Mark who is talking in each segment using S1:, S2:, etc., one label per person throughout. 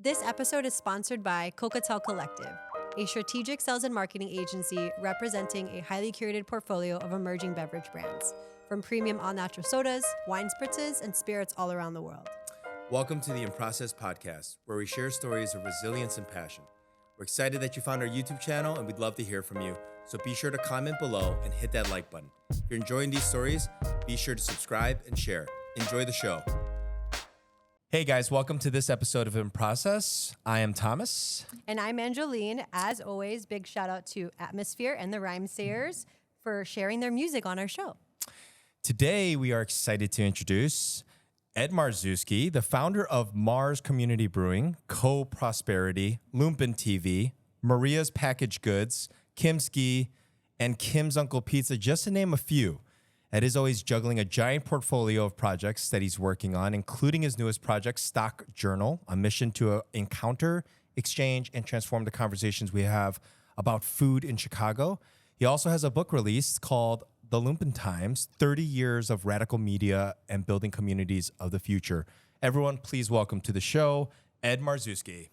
S1: This episode is sponsored by Cocatel Collective, a strategic sales and marketing agency representing a highly curated portfolio of emerging beverage brands, from premium all-natural sodas, wine spritzes, and spirits all around the world.
S2: Welcome to the In Process podcast, where we share stories of resilience and passion. We're excited that you found our YouTube channel, and we'd love to hear from you. So be sure to comment below and hit that like button. If you're enjoying these stories, be sure to subscribe and share. Enjoy the show. Hey guys, welcome to this episode of In Process. I am Thomas.
S1: And I'm Anjoleen. As always, big shout out to Atmosphere and the Rhymesayers for sharing their music on our show.
S2: Today, we are excited to introduce Ed Marszewski, the founder of Marz Community Brewing, Co-Prosperity, Lumpen TV, Maria's Packaged Goods, Kimski, and Kim's Uncle Pizza, just to name a few. Ed is always juggling a giant portfolio of projects that he's working on, including his newest project, Stock Journal, a mission to encounter, exchange, and transform the conversations we have about food in Chicago. He also has a book released called The Lumpen Times, 30 Years of Radical Media and Building Communities of the Future. Everyone, please welcome to the show, Ed Marszewski.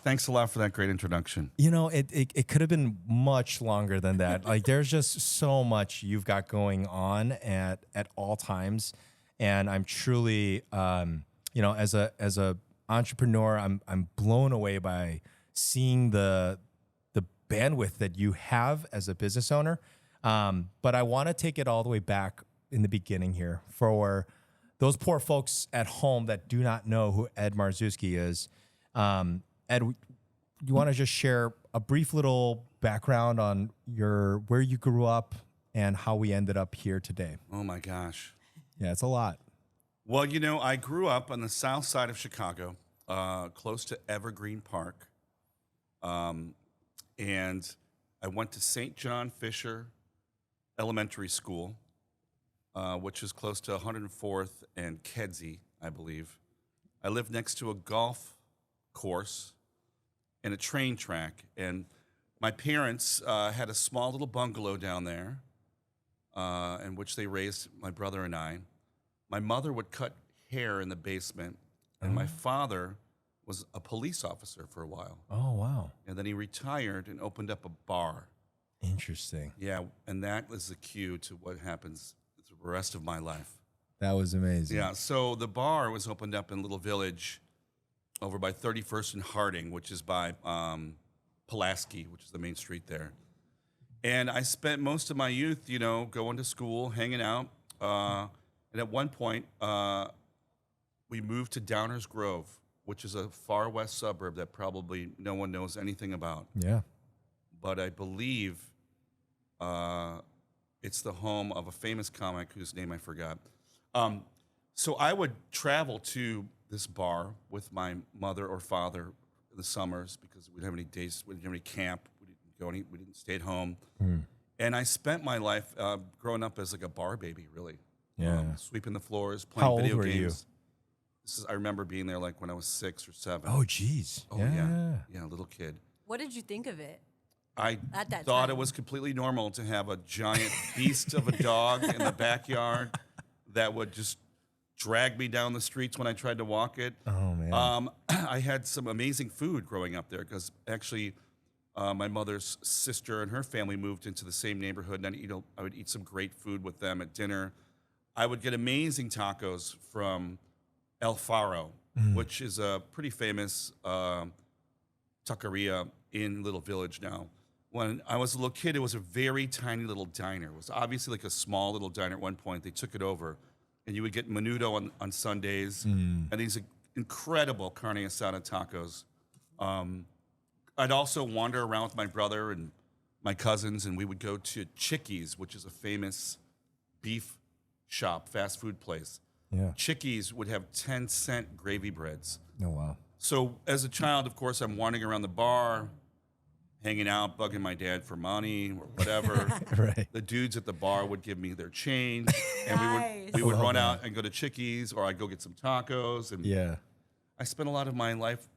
S3: Thanks a lot for that great introduction.
S2: You know, it could have been much longer than that. Like, there's just so much you've got going on at all times, and I'm truly, as a entrepreneur, I'm blown away by seeing the bandwidth that you have as a business owner. But I want to take it all the way back in the beginning here for those poor folks at home that do not know who Ed Marszewski is. Ed, you want to just share a brief little background on where you grew up and how we ended up here today?
S3: Oh my gosh.
S2: Yeah, it's a lot.
S3: Well, I grew up on the south side of Chicago, close to Evergreen Park. And I went to St. John Fisher Elementary School, which is close to 104th and Kedzie, I believe. I lived next to a golf course and a train track. And my parents had a small little bungalow down there in which they raised my brother and I. My mother would cut hair in the basement, and my father was a police officer for a while.
S2: Oh, wow.
S3: And then he retired and opened up a bar.
S2: Interesting.
S3: Yeah, and that was the cue to what happens the rest of my life.
S2: That was amazing.
S3: Yeah, so the bar was opened up in a little village over by 31st and Harding, which is by Pulaski, which is the main street there. And I spent most of my youth, going to school, hanging out. And at one point, we moved to Downers Grove, which is a far west suburb that probably no one knows anything about.
S2: Yeah.
S3: But I believe it's the home of a famous comic whose name I forgot. So I would travel to this bar with my mother or father in the summers because we didn't have any days, we didn't have any camp, we didn't stay at home. And I spent my life growing up as like a bar baby, really.
S2: Yeah.
S3: Sweeping the floors, playing video
S2: old were
S3: games. I remember being there like when I was 6 or 7.
S2: Oh, geez.
S3: Oh, yeah, little kid.
S1: What did you think of it?
S3: I
S1: At that
S3: thought
S1: time.
S3: it was completely normal to have a giant beast of a dog in the backyard that would just drag me down the streets when I tried to walk it.
S2: Oh, man.
S3: I had some amazing food growing up there because actually my mother's sister and her family moved into the same neighborhood, and I would eat some great food with them at dinner. I would get amazing tacos from El Faro, which is a pretty famous taqueria in Little Village now. When I was a little kid, it was a very tiny little diner. It was obviously like a small little diner at one point. They took it over, and you would get menudo on Sundays, and these incredible carne asada tacos. I'd also wander around with my brother and my cousins, and we would go to Chickies, which is a famous beef shop, fast food place.
S2: Yeah.
S3: Chickies would have 10-cent gravy breads.
S2: Oh, wow.
S3: So as a child, of course, I'm wandering around the bar, hanging out, bugging my dad for money or whatever.
S2: Right.
S3: The dudes at the bar would give me their change, and
S1: Nice.
S3: we would
S2: Love
S3: run
S2: that.
S3: out and go to Chickies, or I'd go get some tacos. And
S2: Yeah.
S3: I spent a lot of my life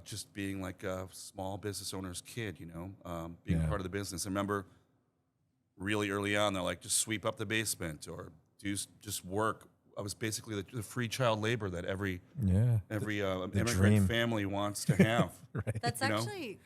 S3: just being like a small business owner's kid, being
S2: Yeah.
S3: part of the business. I remember really early on, they're like, just sweep up the basement or do just work I was basically the free child labor that every
S2: Yeah.
S3: immigrant
S2: dream.
S3: family wants to have.
S2: Right.
S1: That's
S3: You know?
S1: actually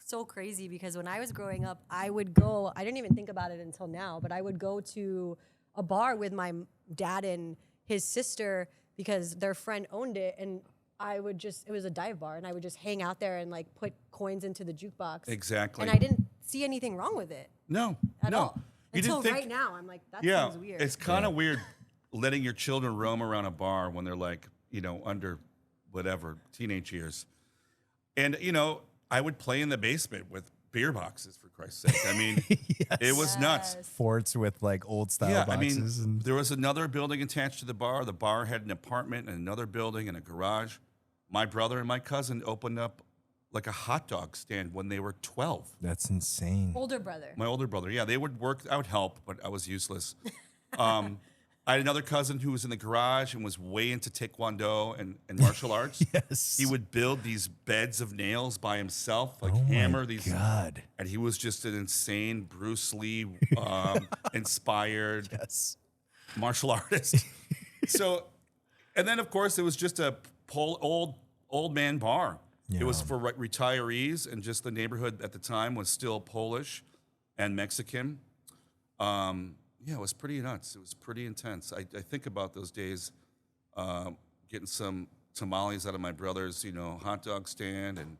S1: so crazy because when I was growing up, I would go, I didn't even think about it until now, but I would go to a bar with my dad and his sister because their friend owned it. And I would just, it was a dive bar, and I would just hang out there and like put coins into the jukebox.
S3: Exactly.
S1: And I didn't see anything wrong with it
S3: No,
S1: at
S3: no.
S1: all.
S3: You
S1: Until
S3: didn't think,
S1: right now, I'm like, that
S3: yeah,
S1: sounds weird.
S3: it's kind of weird letting your children roam around a bar when they're like, under whatever, teenage years. And, I would play in the basement with beer boxes, for Christ's sake. I mean, it was nuts.
S1: Yes.
S2: Forts with like old style
S3: Yeah,
S2: boxes. and
S3: there was another building attached to the bar. The bar had an apartment and another building and a garage. My brother and my cousin opened up like a hot dog stand when they were 12.
S2: That's insane.
S1: Older brother.
S3: My older brother, yeah, they would work. I would help, but I was useless. I had another cousin who was in the garage and was way into Taekwondo and martial arts.
S2: Yes.
S3: He would build these beds of nails by himself, like
S2: Oh my
S3: hammer these.
S2: God.
S3: And he was just an insane Bruce Lee inspired
S2: Yes.
S3: martial artist. So, and then of course it was just a old man bar.
S2: Yeah.
S3: It was for retirees, and just the neighborhood at the time was still Polish and Mexican. Yeah, it was pretty nuts. It was pretty intense. I think about those days, getting some tamales out of my brother's, hot dog stand, and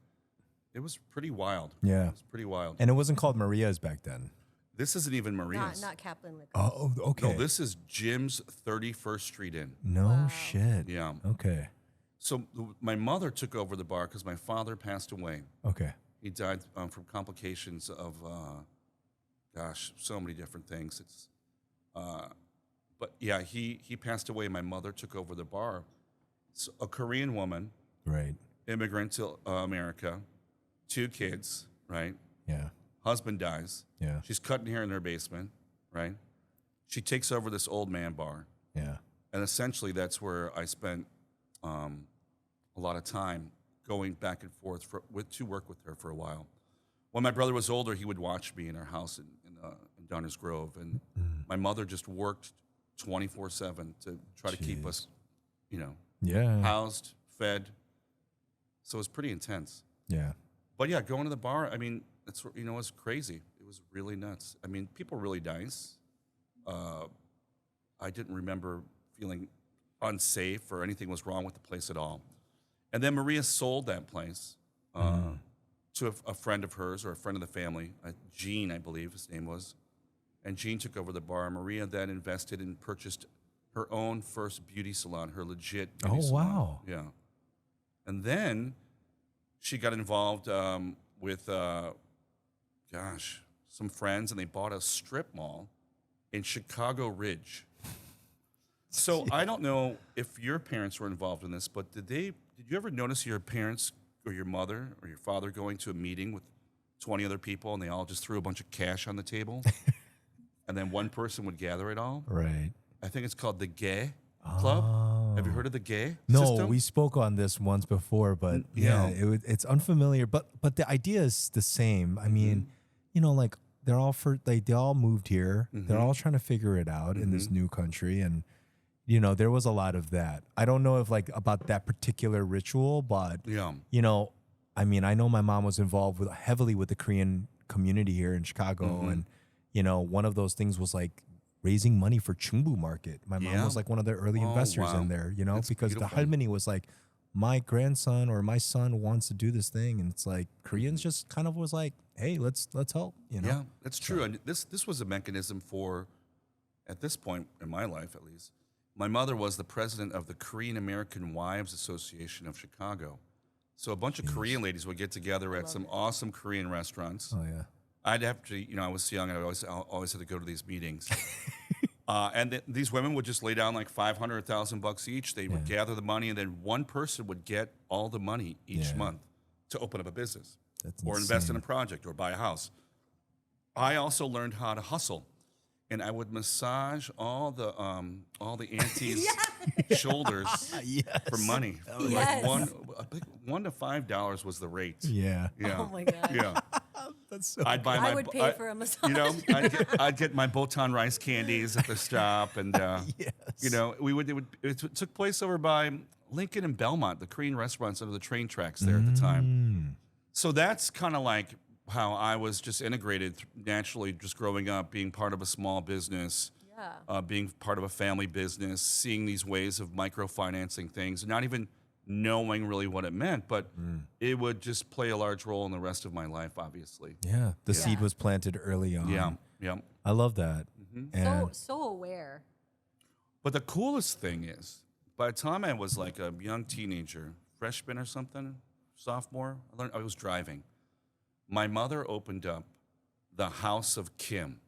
S3: it was pretty wild.
S2: Yeah.
S3: It was pretty wild.
S2: And it wasn't called Maria's back then.
S3: This isn't even Maria's.
S1: Not Kaplan Liquor.
S2: Oh, okay.
S3: No, this is Jim's 31st Street Inn.
S2: No shit.
S3: Yeah.
S2: Okay.
S3: So my mother took over the bar because my father passed away.
S2: Okay.
S3: He died from complications of, so many different things. But yeah, he passed away. My mother took over the bar. It's a Korean woman,
S2: Right.
S3: immigrant to America, 2 kids, right?
S2: Yeah.
S3: Husband dies.
S2: Yeah.
S3: She's cutting hair in her basement, right? She takes over this old man bar.
S2: Yeah.
S3: And essentially, that's where I spent a lot of time going back and forth to work with her for a while. When my brother was older, he would watch me in our house in Downers Grove, and my mother just worked 24/7 to try to keep us,
S2: Yeah.
S3: housed, fed. So it was pretty intense.
S2: Yeah.
S3: But yeah, going to the bar, I mean, it's it's crazy. It was really nuts. I mean, people were really nice. I didn't remember feeling unsafe or anything was wrong with the place at all. And then Maria sold that place to a friend of hers, or a friend of the family, Gene, I believe his name was. And Gene took over the bar. Maria then invested and purchased her own first beauty salon, her legit beauty salon.
S2: Wow.
S3: Yeah. And then she got involved with, some friends, and they bought a strip mall in Chicago Ridge. So I don't know if your parents were involved in this, but did you ever notice your parents or your mother or your father going to a meeting with 20 other people, and they all just threw a bunch of cash on the table, and then one person would gather it all?
S2: Right.
S3: I think it's called the Gay Club. Have you heard of the Gay
S2: No,
S3: system?
S2: we spoke on this once before, but yeah, it's unfamiliar. But the idea is the same. I mean, like they all moved here. They're all trying to figure it out in this new country, and there was a lot of that. I don't know if about that particular ritual, but I mean, I know my mom was involved heavily with the Korean community here in Chicago, and one of those things was like raising money for Chungbu Market. My mom was like one of the early investors in there,
S3: That's
S2: because
S3: beautiful.
S2: the halmini was like, my grandson or my son wants to do this thing, and it's like Koreans just kind of was like, hey, let's help,
S3: Yeah, that's true. And this was a mechanism for, at this point in my life at least, my mother was the president of the Korean American Wives Association of Chicago. So a bunch of Korean ladies would get together at some awesome Korean restaurants.
S2: Oh yeah.
S3: I'd have to, I was young, and I always had to go to these meetings. And these women would just lay down like $500, $1,000 each. They would gather the money, and then one person would get all the money each month to open up a business, or invest in a project, or buy a house. I also learned how to hustle, and I would massage all the aunties' shoulders for money.
S1: Yes.
S3: Like $1 to $5 was the rate.
S2: Yeah.
S3: Yeah.
S1: Oh my God.
S3: Yeah.
S2: That's so
S3: I'd buy
S1: I
S3: my.
S1: would pay for a massage.
S3: You know, I'd get my Botan rice candies at the stop, and
S2: Yes.
S3: you know, it took place over by Lincoln and Belmont, the Korean restaurants under the train tracks there at the time. So that's kind of like how I was just integrated naturally, just growing up, being part of a small business. Being part of a family business, seeing these ways of microfinancing things, not even knowing really what it meant, but it would just play a large role in the rest of my life, obviously.
S2: Yeah, the seed was planted early on.
S3: Yeah.
S2: I love that. And
S1: So aware.
S3: But the coolest thing is, by the time I was like a young teenager, freshman or something, sophomore, I was driving. My mother opened up the House of Kim.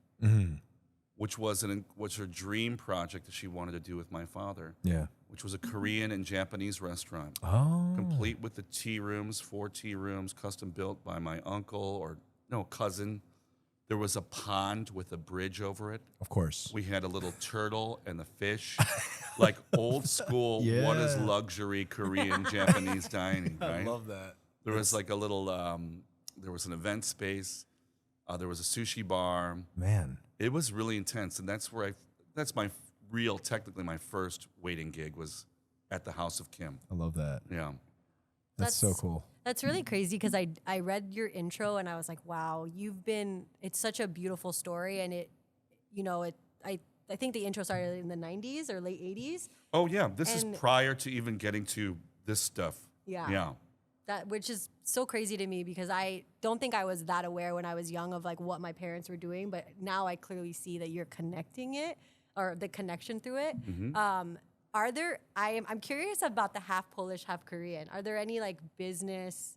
S3: Which was her dream project that she wanted to do with my father.
S2: Yeah.
S3: Which was a Korean and Japanese restaurant.
S2: Oh.
S3: Complete with the tea rooms, 4 tea rooms, custom built by my cousin. There was a pond with a bridge over it.
S2: Of course.
S3: We had a little turtle and the fish. Like old school, what is luxury Korean, Japanese dining, right?
S2: I love that.
S3: There was like a little, there was an event space. There was a sushi bar.
S2: Man.
S3: It was really intense, and that's my technically my first waiting gig was at the House of Kim.
S2: I love that.
S3: Yeah.
S2: That's so cool.
S1: That's really crazy because I read your intro and I was like, wow, it's such a beautiful story, and I think the intro started in the 90s or late 80s.
S3: Oh yeah, this is prior to even getting to this stuff. Yeah.
S1: Which is so crazy to me because I don't think I was that aware when I was young of like what my parents were doing, but now I clearly see that you're connecting it or the connection through it. I'm curious about the half Polish, half Korean. Are there any like business,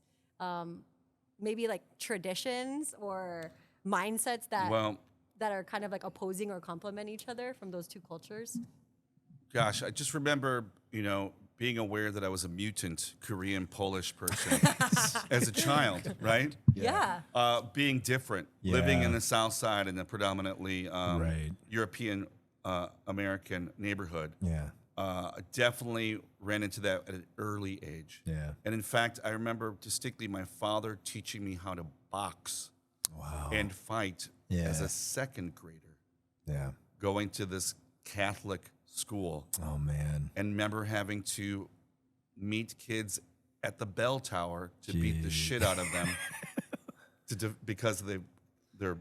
S1: maybe like traditions or mindsets that are kind of like opposing or complement each other from those two cultures?
S3: Gosh, I just remember, being aware that I was a mutant Korean Polish person as a child, right?
S1: Yeah.
S3: Being different, living in the South Side in a predominantly European American neighborhood.
S2: Yeah.
S3: Definitely ran into that at an early age.
S2: Yeah.
S3: And in fact, I remember distinctly my father teaching me how to box and fight as a second grader.
S2: Yeah.
S3: Going to this Catholic school.
S2: Oh, man.
S3: And remember having to meet kids at the bell tower to beat the shit out of them because they're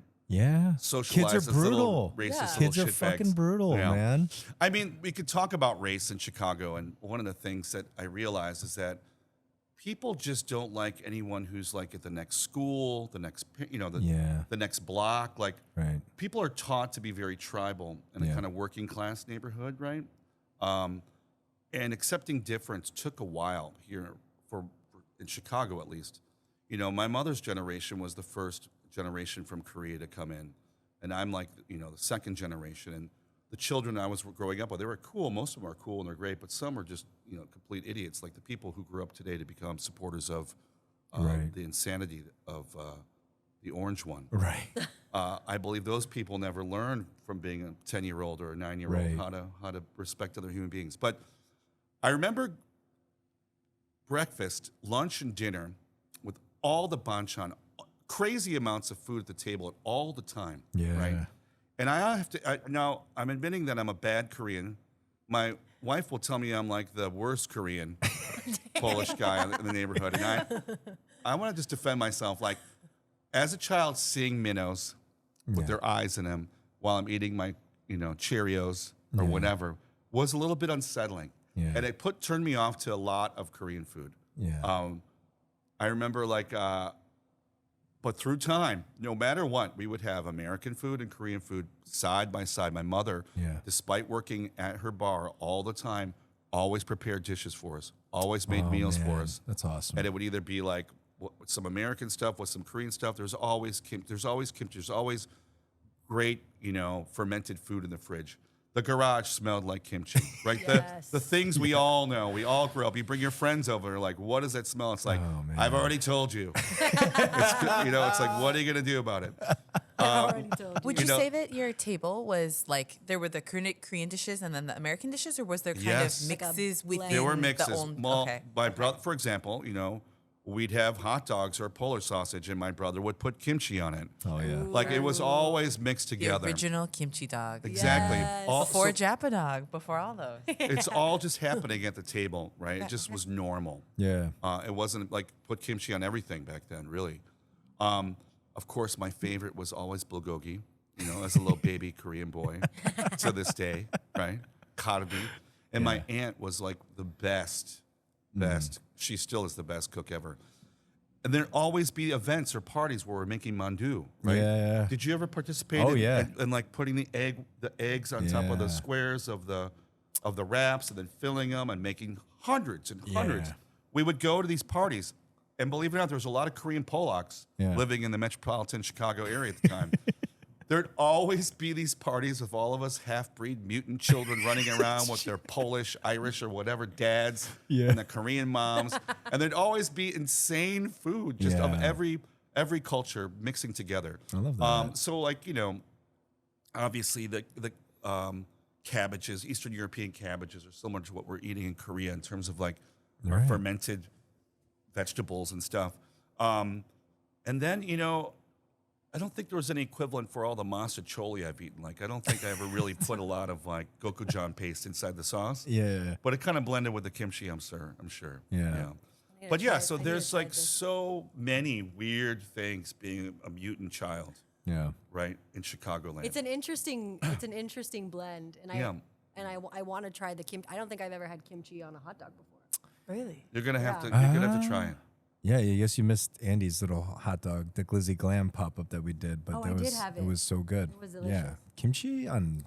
S3: socialized
S2: kids are
S3: as
S2: brutal.
S3: Little racist
S2: Kids
S3: little
S2: are fucking
S3: shitbags.
S2: brutal, man.
S3: I mean, we could talk about race in Chicago, and one of the things that I realize is that people just don't like anyone who's like at the next school, the next, the next block. Like, people are taught to be very tribal in a kind of working class neighborhood, right? And accepting difference took a while here in Chicago, at least. My mother's generation was the first generation from Korea to come in, and I'm like, the second generation. And the children I was growing up with, they were cool. Most of them are cool and they're great, but some are just, complete idiots, like the people who grew up today to become supporters of the insanity of the orange one.
S2: Right.
S3: I believe those people never learned from being a 10-year-old or a 9-year-old how to respect other human beings. But I remember breakfast, lunch, and dinner with all the banchan, crazy amounts of food at the table all the time.
S2: Yeah.
S3: Right. And now I'm admitting that I'm a bad Korean. My wife will tell me I'm like the worst Korean Polish guy in the neighborhood. And I want to just defend myself. Like, as a child, seeing minnows with their eyes in them while I'm eating my, Cheerios or whatever was a little bit unsettling.
S2: Yeah.
S3: And it turned me off to a lot of Korean food.
S2: Yeah.
S3: I remember but through time, no matter what, we would have American food and Korean food side by side. My mother, despite working at her bar all the time, always prepared dishes for us, always made meals for us.
S2: That's awesome.
S3: And it would either be like some American stuff with some Korean stuff. There's always kimchi. There's always great, fermented food in the fridge. The garage smelled like kimchi, right?
S1: Yes.
S3: The things we all know. We all grew up. You bring your friends over, they're like, what does that smell? It's like, I've already told you. It's like, what are you going to do about it?
S4: Would you say that your table was like, there were the Korean dishes and then the American dishes, or was there kind of mixes within
S3: There were mixes.
S4: the own?
S3: Well, my brother, for example, we'd have hot dogs or Polish sausage, and my brother would put kimchi on it.
S2: Oh yeah.
S3: Like it was always mixed
S4: The
S3: together.
S4: original kimchi dog.
S3: Exactly.
S1: Yes.
S4: Before Japa dog, before all those.
S3: It's all just happening at the table, right? It just was normal.
S2: Yeah.
S3: It wasn't like put kimchi on everything back then, really. Of course, my favorite was always bulgogi, as a little baby Korean boy to this day, right? Kalbi. And my aunt was like the best. She still is the best cook ever. And there'd always be events or parties where we're making mandu, right?
S2: Yeah.
S3: Did you ever participate in like putting the eggs on top of the squares of the wraps and then filling them and making hundreds and hundreds?
S2: Yeah.
S3: We would go to these parties, and believe it or not, there was a lot of Korean Polacks
S2: Yeah.
S3: living in the metropolitan Chicago area at the time. There'd always be these parties with all of us half-breed mutant children running around with their Polish, Irish, or whatever dads and the Korean moms. And there'd always be insane food just of every culture mixing together.
S2: I love that.
S3: So, like, obviously the cabbages, Eastern European cabbages are similar to what we're eating in Korea in terms of, like, our fermented vegetables and stuff. And then, I don't think there was any equivalent for all the masa choli I've eaten. Like, I don't think I ever really put a lot of, like, gochujang paste inside the sauce.
S2: Yeah.
S3: But it kind of blended with the kimchi, I'm sure.
S2: Yeah.
S3: But yeah, so there's like so many weird things being a mutant child,
S2: Yeah.
S3: right, in Chicagoland.
S1: It's an interesting blend, and I want to try the kimchi. I don't think I've ever had kimchi on a hot dog before.
S4: Really?
S3: You're gonna have to try it.
S2: Yeah, I guess you missed Andy's little hot dog, the Glizzy Glam pop-up that we did, but
S1: I did have
S2: it was so good.
S1: It was delicious.
S2: Yeah, kimchi on.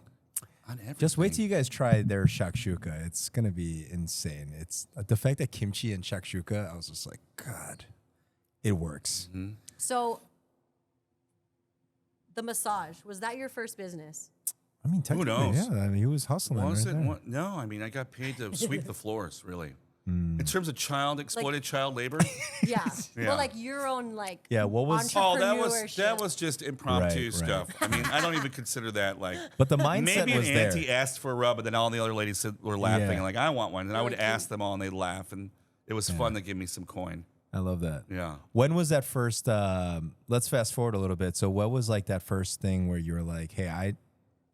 S3: On everything.
S2: Just wait till you guys try their shakshuka. It's gonna be insane. It's the fact that kimchi and shakshuka. I was just like, God, it works.
S3: Mm-hmm.
S1: So, the massage, was that your first business?
S2: I mean, technically,
S3: knows?
S2: yeah. I mean, he was hustling.
S3: Was
S2: right
S3: it?
S2: there.
S3: No, I mean, I got paid to sweep the floors, really.
S2: Hmm.
S3: In terms of exploited child labor.
S1: Yeah.
S3: Yeah.
S1: Well, like your own, like,
S2: Yeah, what was-
S3: Oh,
S1: entrepreneurship.
S3: that was just impromptu
S2: Right.
S3: stuff. I mean, I don't even consider that like.
S2: But the mindset
S3: Maybe
S2: was
S3: an
S2: there.
S3: auntie asked for a rub, and then all the other ladies were laughing,
S2: Yeah.
S3: like, I want one. And I would
S1: Really
S3: ask them all, and they'd laugh, and it was fun to give me some coin.
S2: I love that.
S3: Yeah.
S2: When was that first? Let's fast forward a little bit. So, what was like that first thing where you were like, "Hey,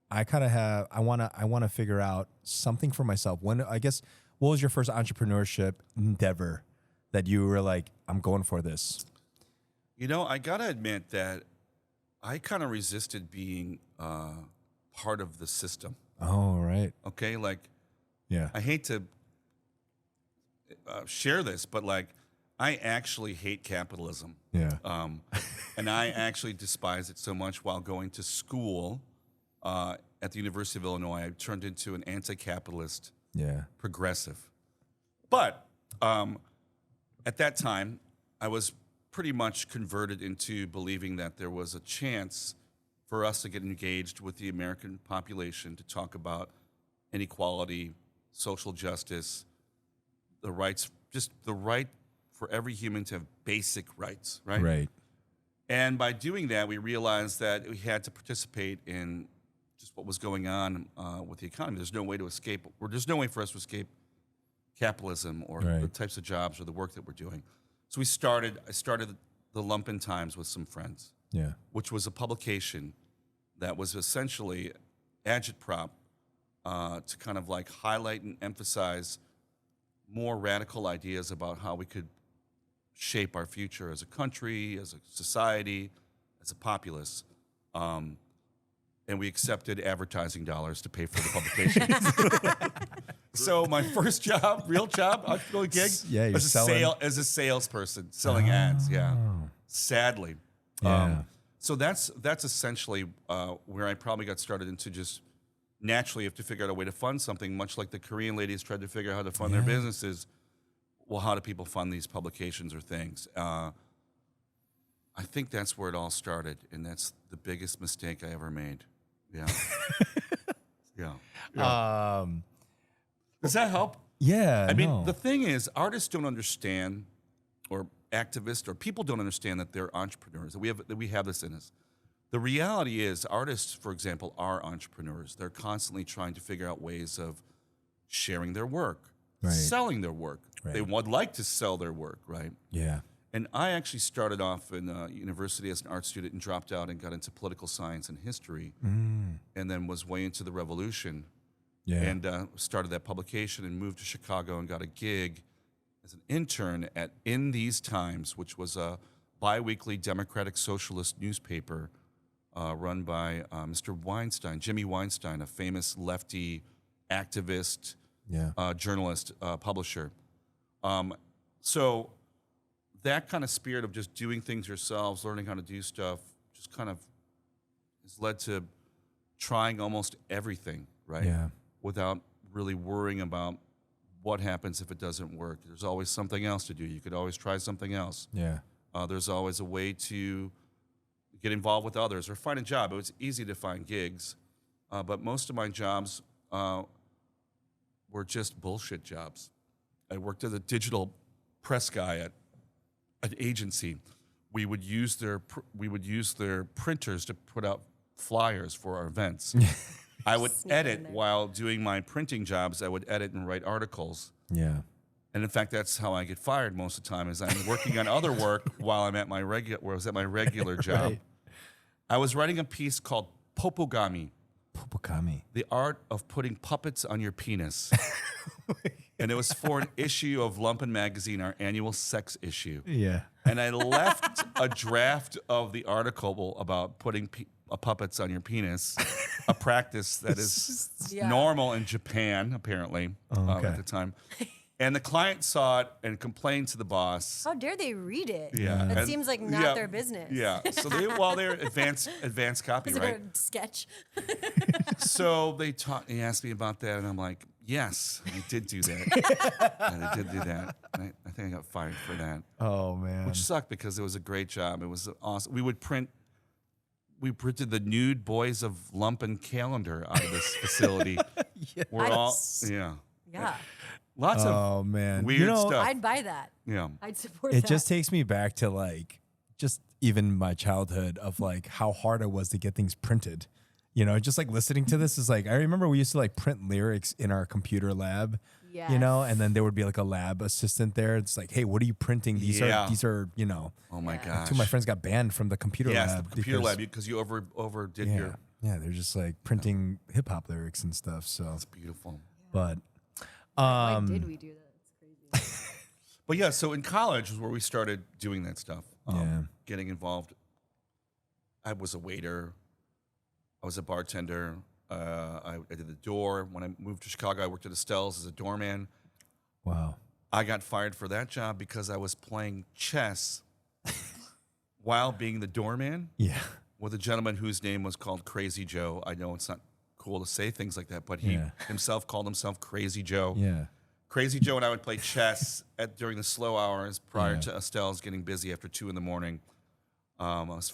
S2: I kind of have. I wanna figure out something for myself." When I guess, what was your first entrepreneurship endeavor that you were like, "I'm going for this"?
S3: I gotta admit that I kind of resisted being part of the system.
S2: Oh, right.
S3: Okay, like
S2: Yeah.
S3: I hate to share this, but like I actually hate capitalism.
S2: Yeah.
S3: And I actually despise it so much. While going to school at the University of Illinois, I turned into an anti-capitalist
S2: Yeah.
S3: progressive. But at that time, I was pretty much converted into believing that there was a chance for us to get engaged with the American population to talk about inequality, social justice, the rights, just the right for every human to have basic rights, right?
S2: Right.
S3: And by doing that, we realized that we had to participate in just what was going on with the economy. There's no way to escape, or there's no way for us to escape capitalism or
S2: Right.
S3: the types of jobs or the work that we're doing. So I started the Lumpen Times with some friends,
S2: Yeah.
S3: which was a publication that was essentially agitprop to kind of like highlight and emphasize more radical ideas about how we could shape our future as a country, as a society, as a populace. And we accepted advertising dollars to pay for the publication. So my first job, real job, entrepreneurial gig,
S2: Yeah, you're selling.
S3: as a salesperson, selling ads. Yeah, sadly.
S2: Yeah.
S3: So that's essentially where I probably got started into just naturally you have to figure out a way to fund something, much like the Korean ladies tried to figure out how to fund their businesses. Well, how do people fund these publications or things? I think that's where it all started, and that's the biggest mistake I ever made. Yeah. Yeah. Does that help?
S2: Yeah.
S3: I mean,
S2: no.
S3: the thing is, artists don't understand, or activists, or people don't understand that they're entrepreneurs, that we have this in us. The reality is, artists, for example, are entrepreneurs. They're constantly trying to figure out ways of sharing their work,
S2: Right.
S3: selling their work.
S2: Right.
S3: They would like to sell their work, right?
S2: Yeah.
S3: And I actually started off in university as an art student and dropped out and got into political science and history, and then was way into the revolution.
S2: Yeah.
S3: And started that publication and moved to Chicago and got a gig as an intern at In These Times, which was a biweekly Democratic Socialist newspaper run by Mr. Weinstein, Jimmy Weinstein, a famous lefty activist, journalist, publisher. So that kind of spirit of just doing things yourselves, learning how to do stuff, just kind of has led to trying almost everything, right?
S2: Yeah.
S3: Without really worrying about what happens if it doesn't work. There's always something else to do. You could always try something else.
S2: Yeah.
S3: There's always a way to get involved with others or find a job. It was easy to find gigs, but most of my jobs were just bullshit jobs. I worked as a digital press guy at an agency. We would use their printers to put out flyers for our events. I would edit while doing my printing jobs. I would edit and write articles.
S2: Yeah.
S3: And in fact, that's how I get fired most of the time. Is I'm working on other work while I'm at my regular job.
S2: Right.
S3: I was writing a piece called Popogami, the art of putting puppets on your penis. And it was for an issue of Lumpen Magazine, our annual sex issue.
S2: Yeah.
S3: And I left a draft of the article about putting puppets on your penis, a practice that is normal in Japan, apparently, at the time. And the client saw it and complained to the boss.
S1: How dare they read it?
S3: Yeah.
S1: That
S3: And-
S1: seems like not their business.
S3: Yeah. So they're advanced copy,
S1: Is it
S3: right?
S1: a sketch?
S3: So he asked me about that, and I'm like, yes, I did do that. And I did do that. And I think I got fired for that,
S2: Oh man.
S3: which sucked because it was a great job. It was awesome. We printed the Nude Boys of Lumpen calendar out of this facility. We're all,
S1: Yeah.
S3: lots of
S2: Oh man.
S3: weird stuff.
S1: I'd buy that.
S3: Yeah.
S1: I'd support
S2: It
S1: that.
S2: just takes me back to like just even my childhood of like how hard it was to get things printed. You know, just like listening to this is like I remember we used to like print lyrics in our computer lab. You know, and then there would be like a lab assistant there. It's like, hey, what are you printing? These are, you know.
S3: Oh my gosh.
S2: Two of my friends got banned from the computer
S3: Yes,
S2: lab.
S3: the computer lab because you overdid your.
S2: Yeah, they're just like printing hip hop lyrics and stuff. So
S3: It's beautiful.
S2: but
S1: Why did we do that? It's crazy.
S3: But yeah, so in college was where we started doing that stuff. Getting involved. I was a waiter. I was a bartender. I did the door. When I moved to Chicago, I worked at Estelle's as a doorman.
S2: wow.
S3: I got fired for that job because I was playing chess while being the doorman
S2: Yeah.
S3: with a gentleman whose name was called Crazy Joe. I know it's not cool to say things like that, but he himself called himself Crazy Joe.
S2: Yeah.
S3: Crazy Joe and I would play chess during the slow hours prior to Estelle's getting busy after 2 a.m. I was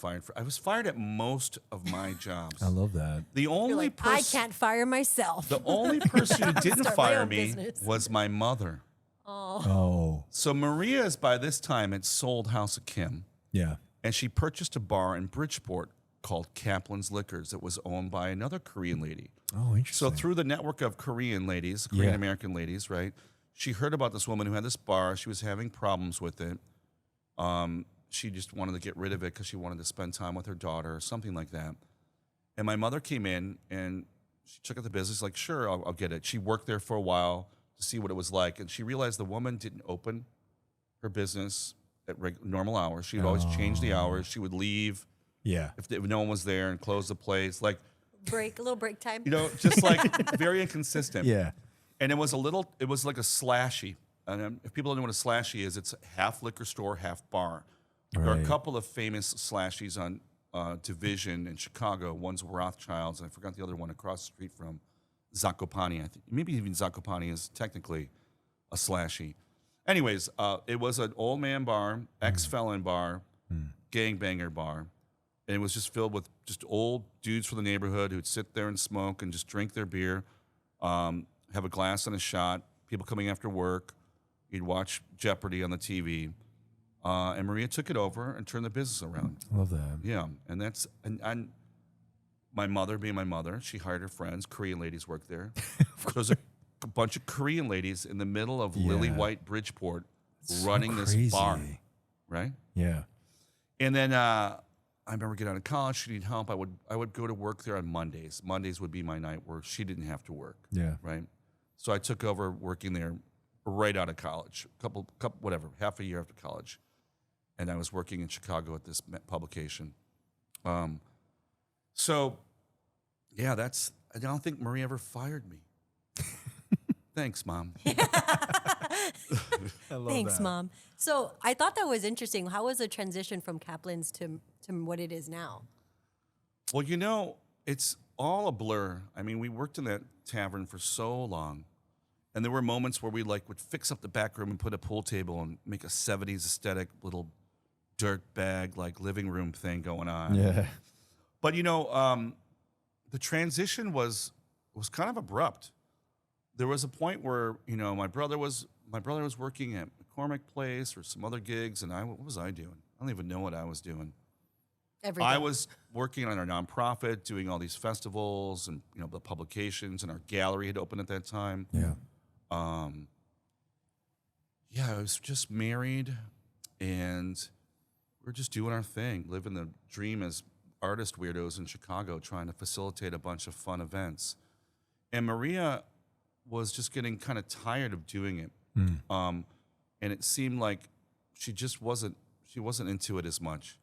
S3: fired at most of my jobs.
S2: I love that.
S3: The
S1: You're
S3: only
S1: like, I
S3: person
S1: can't fire myself.
S3: the only person who didn't
S1: Start my
S3: fire
S1: own
S3: me
S1: business.
S3: was my mother.
S2: Oh.
S3: So Maria is by this time had sold House of Kim,
S2: Yeah.
S3: and she purchased a bar in Bridgeport called Kaplan's Liquors that was owned by another Korean lady.
S2: Oh, interesting.
S3: So through the network of Korean ladies, Korean American ladies, right? She heard about this woman who had this bar. She was having problems with it. She just wanted to get rid of it because she wanted to spend time with her daughter or something like that. And my mother came in and she took out the business, like, sure, I'll get it. She worked there for a while to see what it was like. And she realized the woman didn't open her business at normal hours. She would always change the hours. She would leave
S2: Yeah.
S3: if no one was there and close the place. Like,
S1: A little break time.
S3: you know, just like very inconsistent.
S2: Yeah.
S3: And it was like a slashy. And if people don't know what a slashy is, it's half liquor store, half bar. There are a
S2: Right.
S3: couple of famous slashies on Division in Chicago. One's Rothschilds, and I forgot the other one across the street from Zakopane. I think maybe even Zakopane is technically a slashy. Anyways, it was an old man bar, ex-felon bar, gangbanger bar. And it was just filled with just old dudes from the neighborhood who'd sit there and smoke and just drink their beer, have a glass and a shot, people coming after work. You'd watch Jeopardy on the TV. And Maria took it over and turned the business around.
S2: I love that.
S3: Yeah, and that's and my mother being my mother, she hired her friends. Korean ladies worked there. There's a bunch of Korean ladies in the middle of Lily White, Bridgeport, running this bar. right?
S2: Yeah.
S3: And then I remember getting out of college. She needed help. I would go to work there on Mondays. Mondays would be my night where she didn't have to work.
S2: Yeah.
S3: Right. So I took over working there right out of college, couple whatever, half a year after college, and I was working in Chicago at this publication. So, yeah, I don't think Marie ever fired me. Thanks, Mom.
S1: Thanks, Mom. So I thought that was interesting. How was the transition from Kaplan's to what it is now?
S3: Well, you know, it's all a blur. I mean, we worked in that tavern for so long, and there were moments where we would fix up the back room and put a pool table and make a 70s aesthetic little dirt bag living room thing going on.
S2: Yeah.
S3: But you know, the transition was kind of abrupt. There was a point where, you know, my brother was working at McCormick Place or some other gigs, and what was I doing? I don't even know what I was doing.
S1: Everything.
S3: I was working on our nonprofit, doing all these festivals and, you know, the publications, and our gallery had opened at that time.
S2: Yeah.
S3: Yeah, I was just married, and we were just doing our thing, living the dream as artist weirdos in Chicago, trying to facilitate a bunch of fun events. And Maria was just getting kind of tired of doing it. And it seemed like she wasn't into it as much.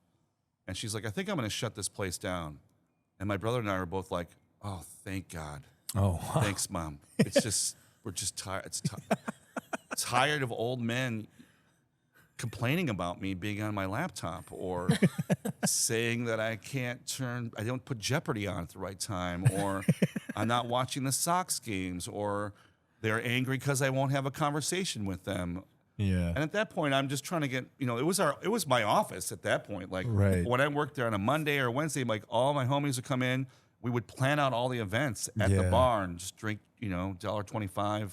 S3: And she's like, I think I'm going to shut this place down. And my brother and I were both like, oh, thank God.
S2: Oh, wow.
S3: Thanks, Mom. It's just, we're just tired. Tired of old men complaining about me being on my laptop or saying that I don't put Jeopardy on at the right time, or I'm not watching the Sox games, or they're angry because I won't have a conversation with them.
S2: Yeah.
S3: And at that point, I'm just trying to get, you know, it was my office at that point. Like
S2: Right.
S3: when I worked there on a Monday or Wednesday, like all my homies would come in. We would plan out all the events at the bar and just drink, you know, $1.25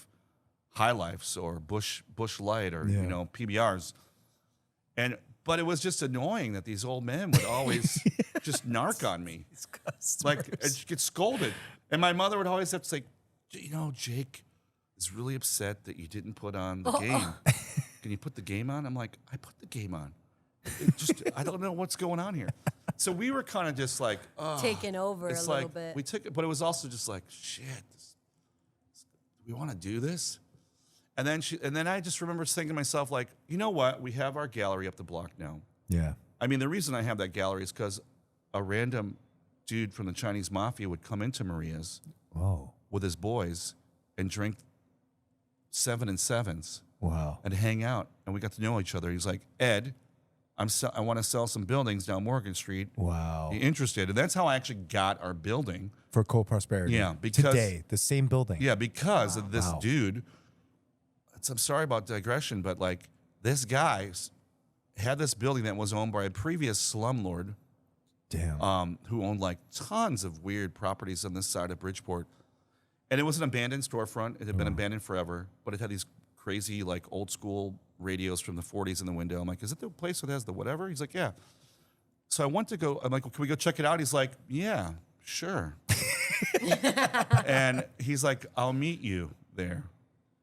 S3: High Lifes or Bush Light or, you know, PBRs. But it was just annoying that these old men would always just narc on me. Like, I'd get scolded. And my mother would always have to say, you know, Jake is really upset that you didn't put on the game. Can you put the game on? I'm like, I put the game on. I don't know what's going on here. So we were kind of just like,
S1: taking over a little bit.
S3: We took it, but it was also just like, shit, do we want to do this? And then I just remember thinking to myself, like, you know what? We have our gallery up the block now.
S2: Yeah.
S3: I mean, the reason I have that gallery is because a random dude from the Chinese mafia would come into Maria's with his boys and drink 7 and 7s.
S2: Wow.
S3: And hang out. And we got to know each other. He's like, Ed, I want to sell some buildings down Morgan Street.
S2: Wow.
S3: You interested? And that's how I actually got our building.
S2: For Co-Prosperity.
S3: Yeah, because
S2: today, the same building.
S3: Yeah, because of this dude. I'm sorry about digression, but like this guy had this building that was owned by a previous slumlord.
S2: Damn.
S3: Who owned like tons of weird properties on this side of Bridgeport. And it was an abandoned storefront. It had been abandoned forever, but it had these crazy like old school radios from the 40s in the window. I'm like, is it the place that has the whatever? He's like, yeah. So I went to go, I'm like, well, can we go check it out? He's like, yeah, sure. And he's like, I'll meet you there.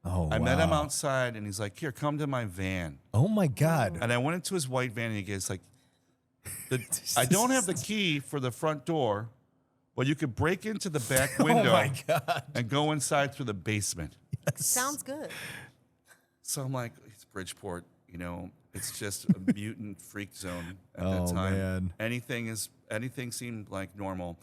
S2: Oh,
S3: I met him outside, and he's like, here, come to my van.
S2: Oh, my God.
S3: And I went into his white van, and he goes like, I don't have the key for the front door, but you could break into the back window and go inside through the basement.
S1: Yes. Sounds good.
S3: So I'm like, it's Bridgeport, you know, it's just a mutant freak zone at that time.
S2: Man.
S3: Anything seemed like normal.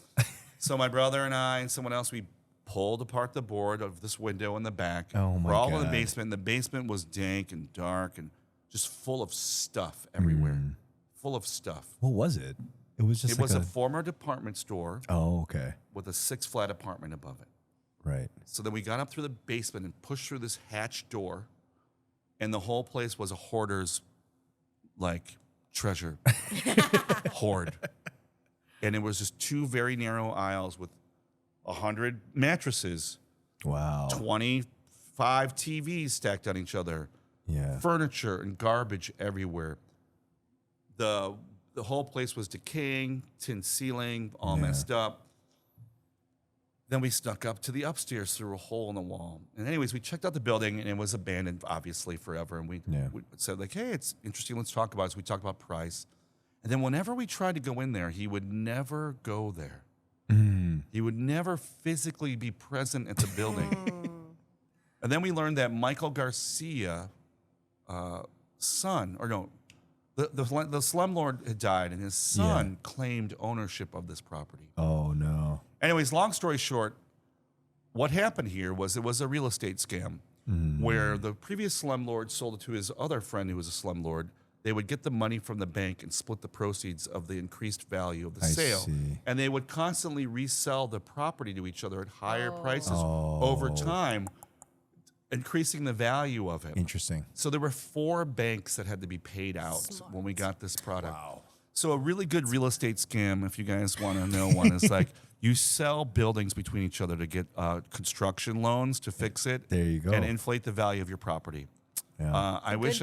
S3: So my brother and I and someone else, we pulled apart the board of this window in the back.
S2: Oh, my
S3: We're all
S2: God.
S3: in the basement. The basement was dank and dark and just full of stuff everywhere. Full of stuff.
S2: What was it? It was just
S3: a former department store.
S2: Oh, okay.
S3: With a 6-flat apartment above it.
S2: Right.
S3: So then we got up through the basement and pushed through this hatch door, and the whole place was a hoarder's, like, treasure hoard. And it was just 2 very narrow aisles with 100 mattresses.
S2: Wow.
S3: 25 TVs stacked on each other.
S2: Yeah.
S3: Furniture and garbage everywhere. The whole place was decaying, tin ceiling, all messed up. Then we snuck up to the upstairs through a hole in the wall. And anyways, we checked out the building, and it was abandoned, obviously, forever. And we said, like, hey, it's interesting. Let's talk about it. So we talked about price. And then whenever we tried to go in there, he would never go there. He would never physically be present at the building. And then we learned that Michael Garcia, son, or no, the slumlord had died, and his son claimed ownership of this property.
S2: Oh, no.
S3: Anyways, long story short, what happened here was it was a real estate scam where the previous slumlord sold it to his other friend who was a slumlord. They would get the money from the bank and split the proceeds of the increased value of the sale.
S2: See.
S3: And they would constantly resell the property to each other at higher prices over time, increasing the value of it.
S2: Interesting.
S3: So there were 4 banks that had to be paid out when we got this product.
S2: Wow.
S3: So a really good real estate scam, if you guys want to know one, is like you sell buildings between each other to get construction loans to fix it.
S2: There you go.
S3: And inflate the value of your property.
S2: Yeah.
S3: I wish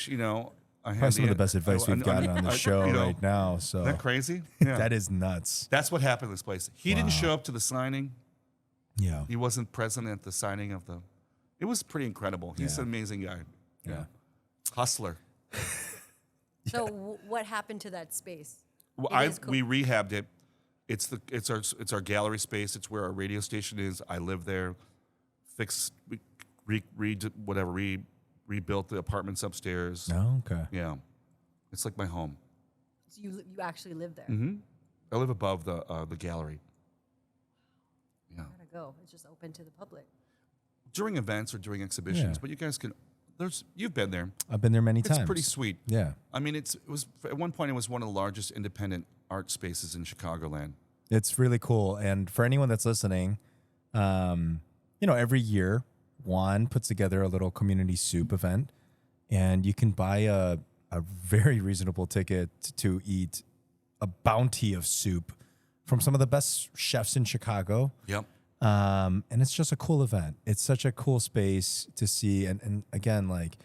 S3: you know, I had
S2: Probably some of the best advice we've gotten on the show right now. So
S3: isn't that crazy? Yeah.
S2: That is nuts.
S3: That's what happened in this place. He didn't show up to the signing.
S2: Yeah.
S3: He wasn't present at the signing of the. It was pretty incredible. He's an amazing guy.
S2: Yeah.
S3: Hustler.
S1: So what happened to that space?
S3: Well, we rehabbed it. It's our gallery space. It's where our radio station is. I live there. Rebuilt the apartments upstairs.
S2: Oh, okay.
S3: Yeah, it's like my home.
S1: So you actually live there?
S3: Mm-hmm. I live above the gallery. Yeah.
S1: Gotta go. It's just open to the public.
S3: During events or during exhibitions, but you guys can. You've been there.
S2: I've been there many times.
S3: It's pretty sweet.
S2: Yeah.
S3: I mean, it was at one point it was one of the largest independent art spaces in Chicagoland.
S2: It's really cool. And for anyone that's listening, every year Juan puts together a little community soup event, and you can buy a very reasonable ticket to eat a bounty of soup from some of the best chefs in Chicago.
S3: Yep.
S2: And it's just a cool event. It's such a cool space to see. And again, like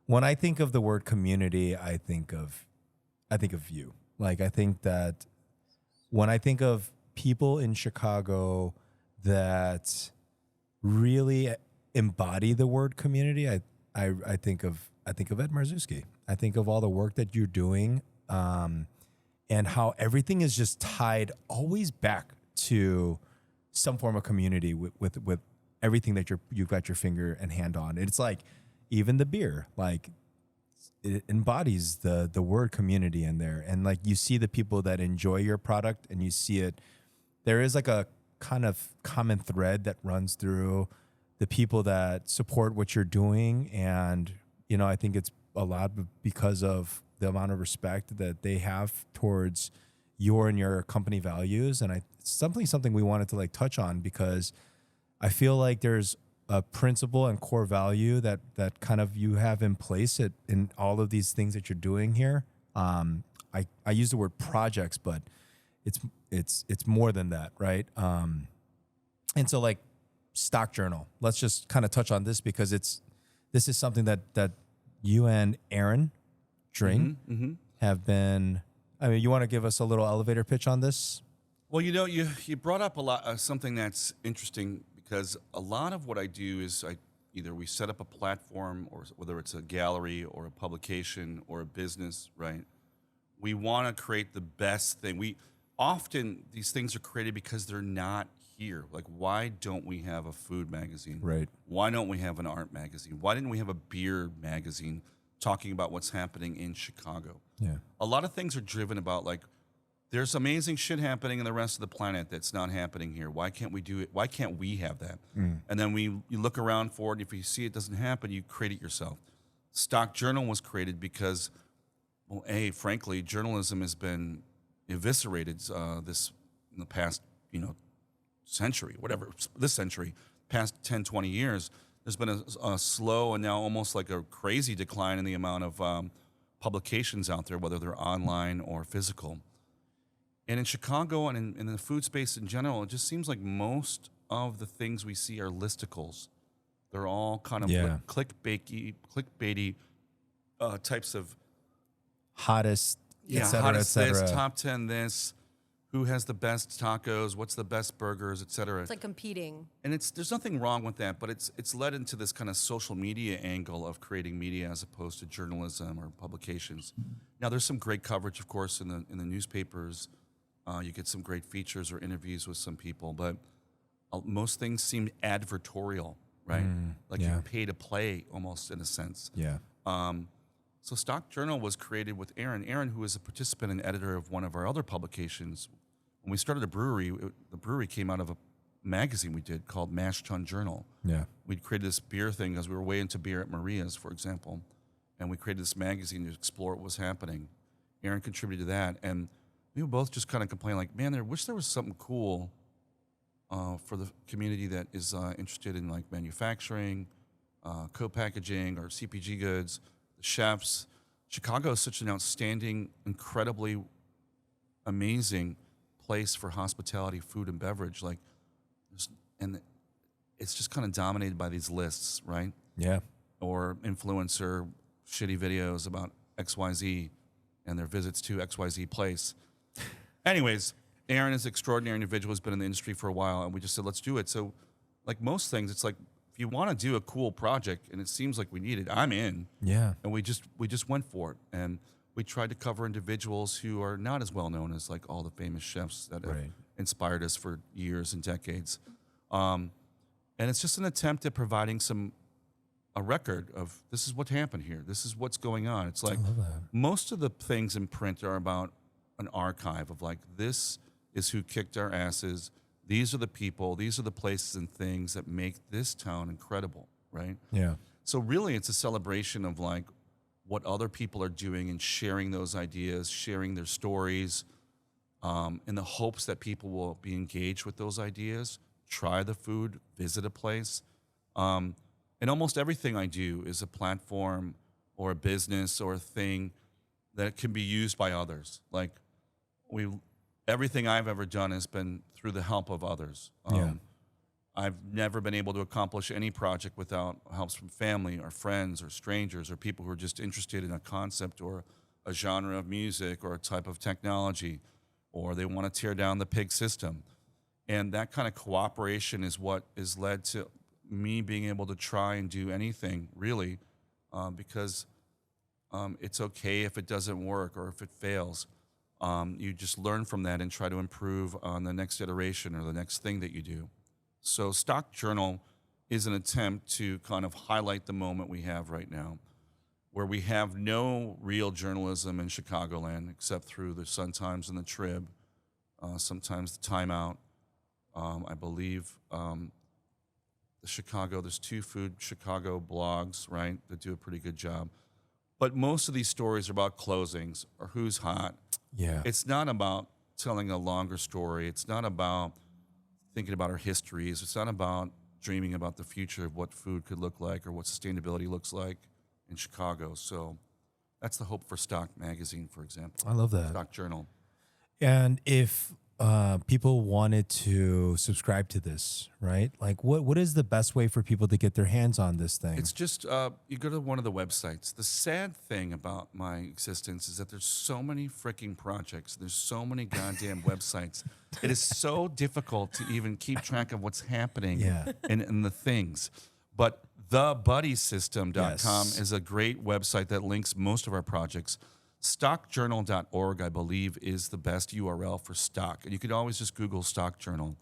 S2: when I think of the word community, I think of you. Like, I think that when I think of people in Chicago that really embody the word community, I think of Ed Marszewski. I think of all the work that you're doing, and how everything is just tied always back to some form of community with everything that you've got your finger and hand on. It's like even the beer, like it embodies the word community in there. And like you see the people that enjoy your product, and you see it. There is like a kind of common thread that runs through the people that support what you're doing. And, I think it's a lot because of the amount of respect that they have towards your company values. And it's something we wanted to like touch on, because I feel like there's a principle and core value that kind of you have in place in all of these things that you're doing here. I use the word projects, but it's more than that, right? And so like stock journal, let's just kind of touch on this, because this is something that you and Aaron Dring have been. I mean, you want to give us a little elevator pitch on this?
S3: Well, you brought up a lot something that's interesting, because a lot of what I do is either we set up a platform, or whether it's a gallery or a publication or a business, right? We want to create the best thing. Often these things are created because they're not here. Like, why don't we have a food magazine?
S2: Right.
S3: Why don't we have an art magazine? Why didn't we have a beer magazine talking about what's happening in Chicago?
S2: Yeah.
S3: A lot of things are driven about like, there's amazing shit happening in the rest of the planet that's not happening here. Why can't we do it? Why can't we have that? And then you look around for it. And if you see it doesn't happen, you create it yourself. Stock Journal was created because, well, frankly, journalism has been eviscerated in the past, century, this century, past 10, 20 years. There's been a slow and now almost like a crazy decline in the amount of publications out there, whether they're online or physical. And in Chicago and in the food space in general, it just seems like most of the things we see are listicles. They're all kind of clickbaity types of
S2: hottest, et cetera,
S3: hottest
S2: et cetera.
S3: this, top 10 this, who has the best tacos, what's the best burgers, et cetera.
S1: It's like competing.
S3: And there's nothing wrong with that, but it's led into this kind of social media angle of creating media as opposed to journalism or publications. Now, there's some great coverage, of course, in the newspapers. You get some great features or interviews with some people, but most things seem advertorial, right? Like you pay to play, almost in a sense.
S2: Yeah.
S3: So Stock Journal was created with Aaron. Aaron, who is a participant and editor of one of our other publications. When we started the brewery came out of a magazine we did called Mash Tun Journal.
S2: Yeah.
S3: We created this beer thing because we were way into beer at Maria's, for example. And we created this magazine to explore what was happening. Aaron contributed to that. And we were both just kind of complaining, like, man, I wish there was something cool for the community that is interested in, like, manufacturing, co-packaging, or CPG goods, the chefs. Chicago is such an outstanding, incredibly amazing place for hospitality, food, and beverage. Like, and it's just kind of dominated by these lists, right?
S2: Yeah.
S3: Or influencer shitty videos about XYZ and their visits to XYZ place. Anyways, Aaron is an extraordinary individual, has been in the industry for a while, and we just said, let's do it. So, like most things, it's like, if you want to do a cool project, and it seems like we need it, I'm in.
S2: Yeah.
S3: And we just went for it. And we tried to cover individuals who are not as well known as, like, all the famous chefs that have inspired us for years and decades. And it's just an attempt at providing a record of, this is what happened here. This is what's going on. It's like most of the things in print are about an archive of, like, this is who kicked our asses. These are the people, these are the places and things that make this town incredible, right?
S2: Yeah.
S3: So really it's a celebration of, like, what other people are doing and sharing those ideas, sharing their stories, in the hopes that people will be engaged with those ideas, try the food, visit a place. And almost everything I do is a platform or a business or a thing that can be used by others. Like, everything I've ever done has been through the help of others. I've never been able to accomplish any project without help from family or friends or strangers or people who are just interested in a concept or a genre of music or a type of technology, or they want to tear down the pig system. And that kind of cooperation is what has led to me being able to try and do anything, really, because it's okay if it doesn't work or if it fails. You just learn from that and try to improve on the next iteration or the next thing that you do. So Stock Journal is an attempt to kind of highlight the moment we have right now, where we have no real journalism in Chicagoland except through the Sun-Times and the Trib, sometimes the Time Out. I believe there's 2 food Chicago blogs, right, that do a pretty good job. But most of these stories are about closings or who's hot.
S2: Yeah.
S3: It's not about telling a longer story. It's not about thinking about our histories. It's not about dreaming about the future of what food could look like or what sustainability looks like in Chicago. So that's the hope for Stock Magazine, for example.
S2: I love that.
S3: Stock Journal.
S2: And if people wanted to subscribe to this, right? Like, what is the best way for people to get their hands on this thing?
S3: It's just, you go to one of the websites. The sad thing about my existence is that there's so many freaking projects. There's so many goddamn websites. It is so difficult to even keep track of what's happening in the things. But thebuddysystem.com is a great website that links most of our projects. Stockjournal.org, I believe, is the best URL for stock. And you could always just Google Stock Journal.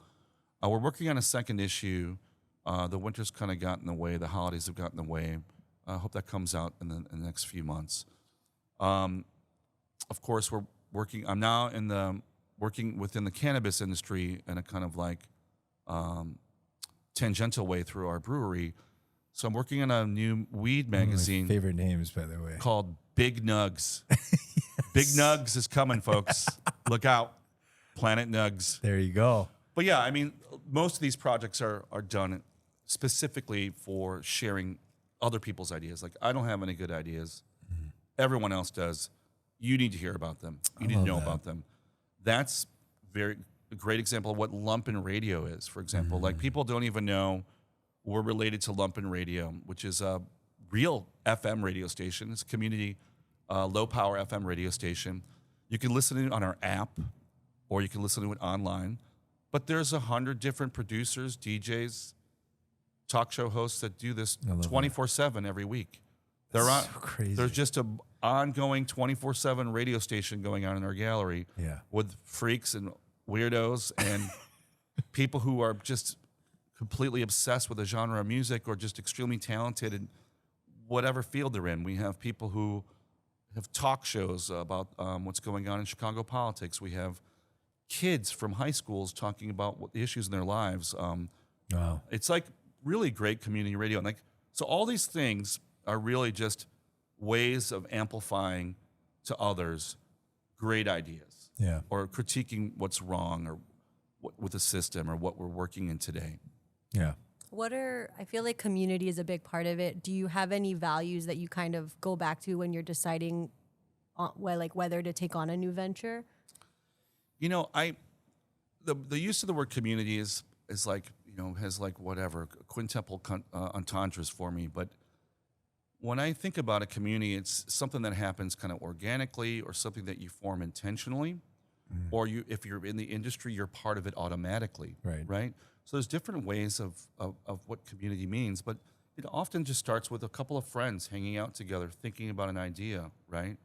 S3: We're working on a second issue. The winter's kind of got in the way. The holidays have gotten in the way. I hope that comes out in the next few months. Of course, I'm now working within the cannabis industry in a kind of like tangential way through our brewery. So I'm working on a new weed magazine.
S2: One of my favorite names, by the way.
S3: Called Big Nugs. Big Nugs is coming, folks. Look out. Planet Nugs.
S2: There you go.
S3: But yeah, I mean, most of these projects are done specifically for sharing other people's ideas. Like, I don't have any good ideas. Mm-hmm. Everyone else does. You need to hear about them. You need to know about them. That's a great example of what lumpen radio is, for example. Like, people don't even know we're related to lumpen radio, which is a real FM radio station. It's a community low-power FM radio station. You can listen in on our app or you can listen to it online. But there's 100 different producers, DJs, talk show hosts that do this 24/7 every week.
S2: So crazy.
S3: There's just an ongoing 24/7 radio station going on in our gallery with freaks and weirdos and people who are just completely obsessed with a genre of music or just extremely talented in whatever field they're in. We have people who have talk shows about what's going on in Chicago politics. We have kids from high schools talking about what the issues in their lives.
S2: Wow.
S3: It's like really great community radio. And so all these things are really just ways of amplifying to others great ideas.
S2: Yeah.
S3: Or critiquing what's wrong or what with the system or what we're working in today.
S2: Yeah.
S1: I feel like community is a big part of it. Do you have any values that you kind of go back to when you're deciding whether to take on a new venture?
S3: You know, the use of the word community is like, you know, has like whatever, quintuple entendres for me. But when I think about a community, it's something that happens kind of organically or something that you form intentionally. Or if you're in the industry, you're part of it automatically. Right? So there's different ways of what community means, but it often just starts with a couple of friends hanging out together, thinking about an idea, right?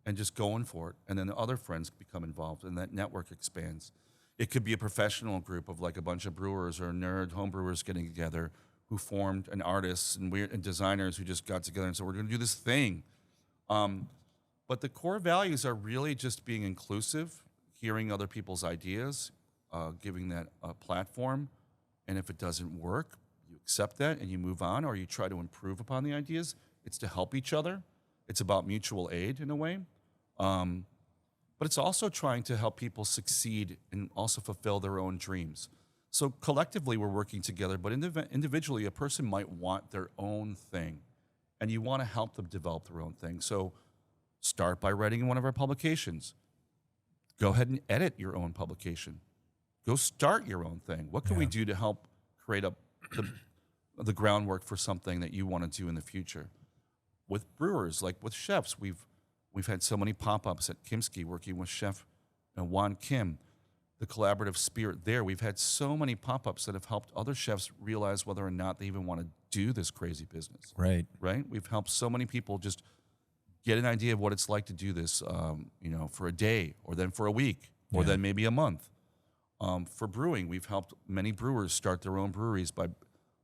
S3: And just going for it. And then the other friends become involved and that network expands. It could be a professional group of like a bunch of brewers or nerd home brewers getting together who formed and artists and designers who just got together and said, we're going to do this thing. But the core values are really just being inclusive, hearing other people's ideas, giving that a platform. And if it doesn't work, you accept that and you move on, or you try to improve upon the ideas. It's to help each other. It's about mutual aid in a way. But it's also trying to help people succeed and also fulfill their own dreams. So collectively, we're working together, but individually, a person might want their own thing, and you want to help them develop their own thing. So start by writing in one of our publications. Go ahead and edit your own publication. Go start your own thing. What can we do to help create the groundwork for something that you want to do in the future? With brewers, like with chefs, we've had so many pop-ups at Kimski working with Chef Juan Kim. The collaborative spirit there. We've had so many pop-ups that have helped other chefs realize whether or not they even want to do this crazy business.
S2: Right.
S3: We've helped so many people just get an idea of what it's like to do this, for a day, or then for a week, or then maybe a month. For brewing, we've helped many brewers start their own breweries by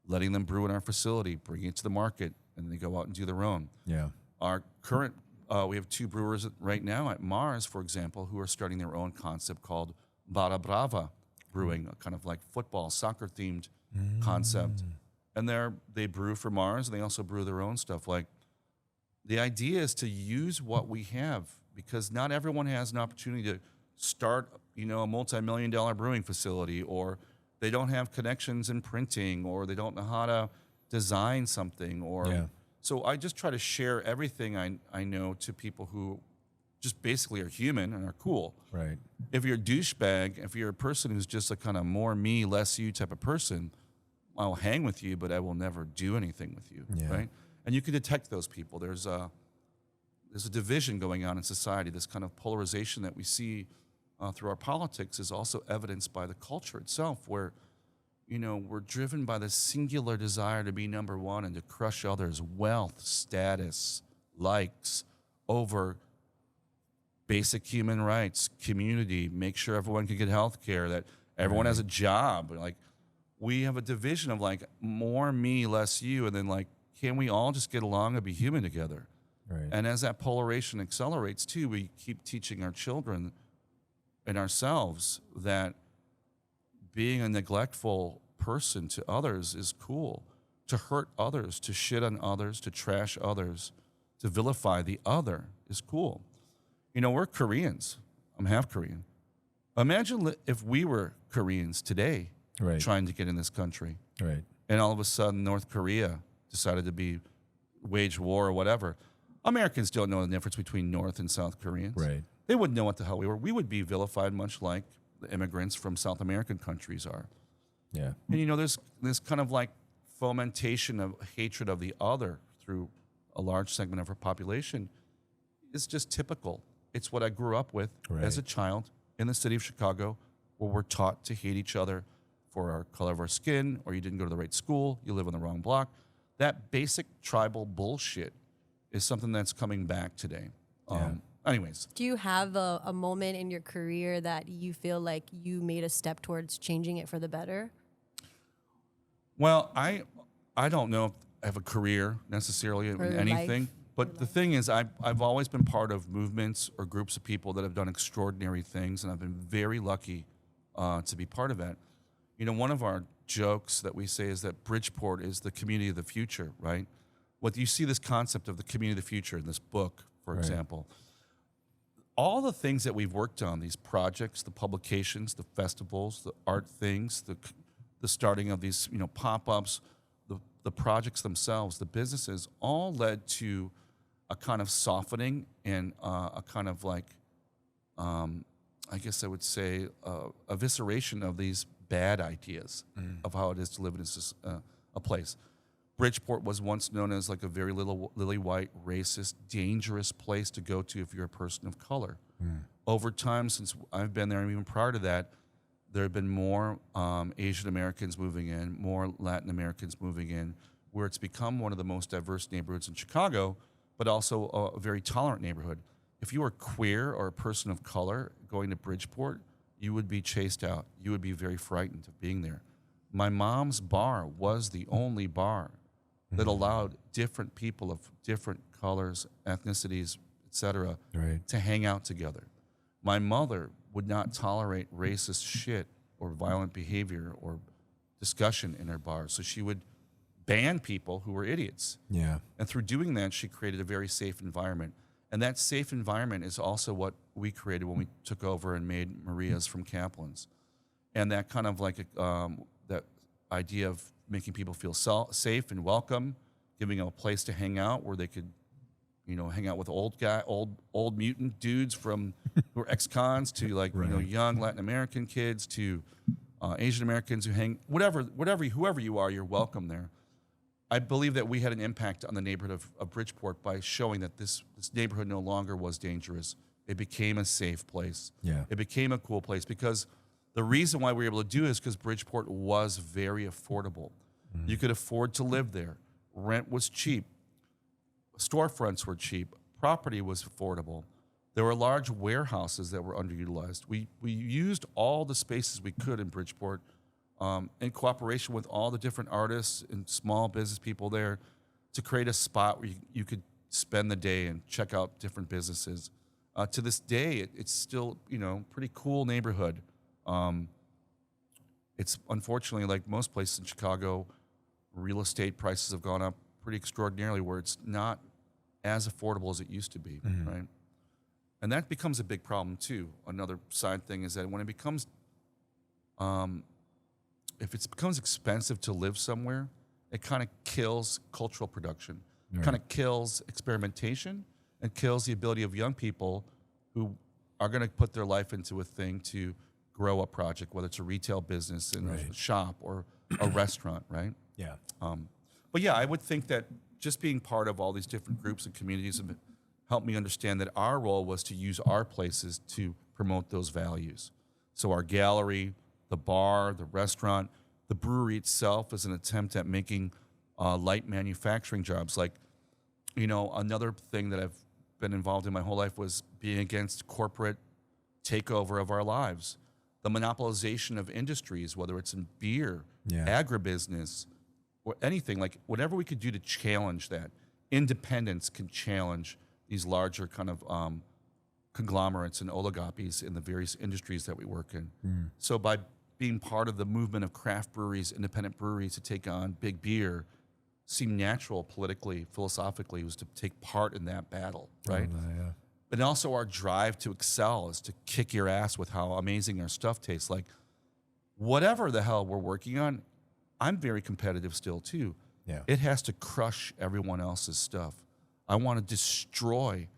S3: letting them brew in our facility, bringing it to the market, and they go out and do their own.
S2: Yeah.
S3: Our current, we have 2 brewers right now at Marz, for example, who are starting their own concept called Barra Brava Brewing, a kind of like football, soccer-themed concept. And they brew for Marz, and they also brew their own stuff. Like, the idea is to use what we have, because not everyone has an opportunity to start, a multi-million-dollar brewing facility, or they don't have connections in printing, or they don't know how to design something. So I just try to share everything I know to people who just basically are human and are cool.
S2: Right.
S3: If you're a douchebag, if you're a person who's just a kind of more me, less you type of person, I'll hang with you, but I will never do anything with you, right? And you can detect those people. There's a division going on in society. This kind of polarization that we see through our politics is also evidenced by the culture itself, where, we're driven by this singular desire to be number one and to crush others' wealth, status, likes, over basic human rights, community, make sure everyone can get health care, that everyone has a job. Like, we have a division of like more me, less you, and then like, can we all just get along and be human together?
S2: Right.
S3: And as that polarization accelerates too, we keep teaching our children and ourselves that being a neglectful person to others is cool. To hurt others, to shit on others, to trash others, to vilify the other is cool. We're Koreans. I'm half Korean. Imagine if we were Koreans today trying to get in this country.
S2: Right.
S3: And all of a sudden North Korea decided to wage war or whatever. Americans don't know the difference between North and South Koreans.
S2: Right.
S3: They wouldn't know what the hell we were. We would be vilified much like the immigrants from South American countries are.
S2: Yeah.
S3: And there's this kind of like fomentation of hatred of the other through a large segment of our population. It's just typical. It's what I grew up with as a child. in the city of Chicago where we're taught to hate each other for our color of our skin, or you didn't go to the right school, you live on the wrong block. That basic tribal bullshit is something that's coming back today. Anyways.
S1: Do you have a moment in your career that you feel like you made a step towards changing it for the better?
S3: Well, I don't know if I have a career necessarily in anything,
S1: life.
S3: but the thing is I've always been part of movements or groups of people that have done extraordinary things, and I've been very lucky to be part of that. You know, one of our jokes that we say is that Bridgeport is the community of the future, right? What you see this concept of the community of the future in this book, for example. All the things that we've worked on, these projects, the publications, the festivals, the art things, the starting of these, you know, pop-ups, the projects themselves, the businesses, all led to a kind of softening and a kind of like, I guess I would say, evisceration of these bad ideas of how it is to live in a place. Bridgeport was once known as like a very lily white, racist, dangerous place to go to if you're a person of color. Over time, since I've been there, and even prior to that, there have been more Asian Americans moving in, more Latin Americans moving in, where it's become one of the most diverse neighborhoods in Chicago, but also a very tolerant neighborhood. If you were queer or a person of color going to Bridgeport, you would be chased out. You would be very frightened of being there. My mom's bar was the only bar that allowed different people of different colors, ethnicities, etc., to hang out together. My mother would not tolerate racist shit or violent behavior or discussion in her bar, so she would ban people who were idiots.
S2: Yeah.
S3: And through doing that, she created a very safe environment. And that safe environment is also what we created when we took over and made Maria's from Kaplan's. And that kind of like that idea of making people feel safe and welcome, giving them a place to hang out where they could, you know, hang out with old mutant dudes from who are ex-cons to like you know, young Latin American kids to Asian Americans who hang whoever you are, you're welcome there. I believe that we had an impact on the neighborhood of Bridgeport by showing that this neighborhood no longer was dangerous. It became a safe place.
S2: Yeah.
S3: It became a cool place because the reason why we were able to do it is because Bridgeport was very affordable. You could afford to live there. Rent was cheap. Storefronts were cheap. Property was affordable. There were large warehouses that were underutilized. We used all the spaces we could in Bridgeport in cooperation with all the different artists and small business people there to create a spot where you could spend the day and check out different businesses. To this day, it's still, you know, pretty cool neighborhood. It's unfortunately, like most places in Chicago, real estate prices have gone up pretty extraordinarily where it's not as affordable as it used to be, right? And that becomes a big problem too. Another side thing is that when it becomes, if it becomes expensive to live somewhere, it kind of kills cultural production, kind of kills experimentation, and kills the ability of young people who are going to put their life into a thing to grow a project, whether it's a retail business in a shop or a restaurant, right?
S2: Yeah.
S3: But yeah, I would think that just being part of all these different groups and communities helped me understand that our role was to use our places to promote those values. So our gallery, the bar, the restaurant, the brewery itself is an attempt at making light manufacturing jobs. Like, you know, another thing that I've been involved in my whole life was being against corporate takeover of our lives. The monopolization of industries, whether it's in beer, agribusiness, or anything, like whatever we could do to challenge that. Independence can challenge these larger kind of conglomerates and oligopolies in the various industries that we work in. So by being part of the movement of craft breweries, independent breweries to take on big beer, seemed natural politically, philosophically, was to take part in that battle, right? But also our drive to excel is to kick your ass with how amazing our stuff tastes. Like, whatever the hell we're working on, I'm very competitive still too.
S2: Yeah.
S3: It has to crush everyone else's stuff. I want to destroy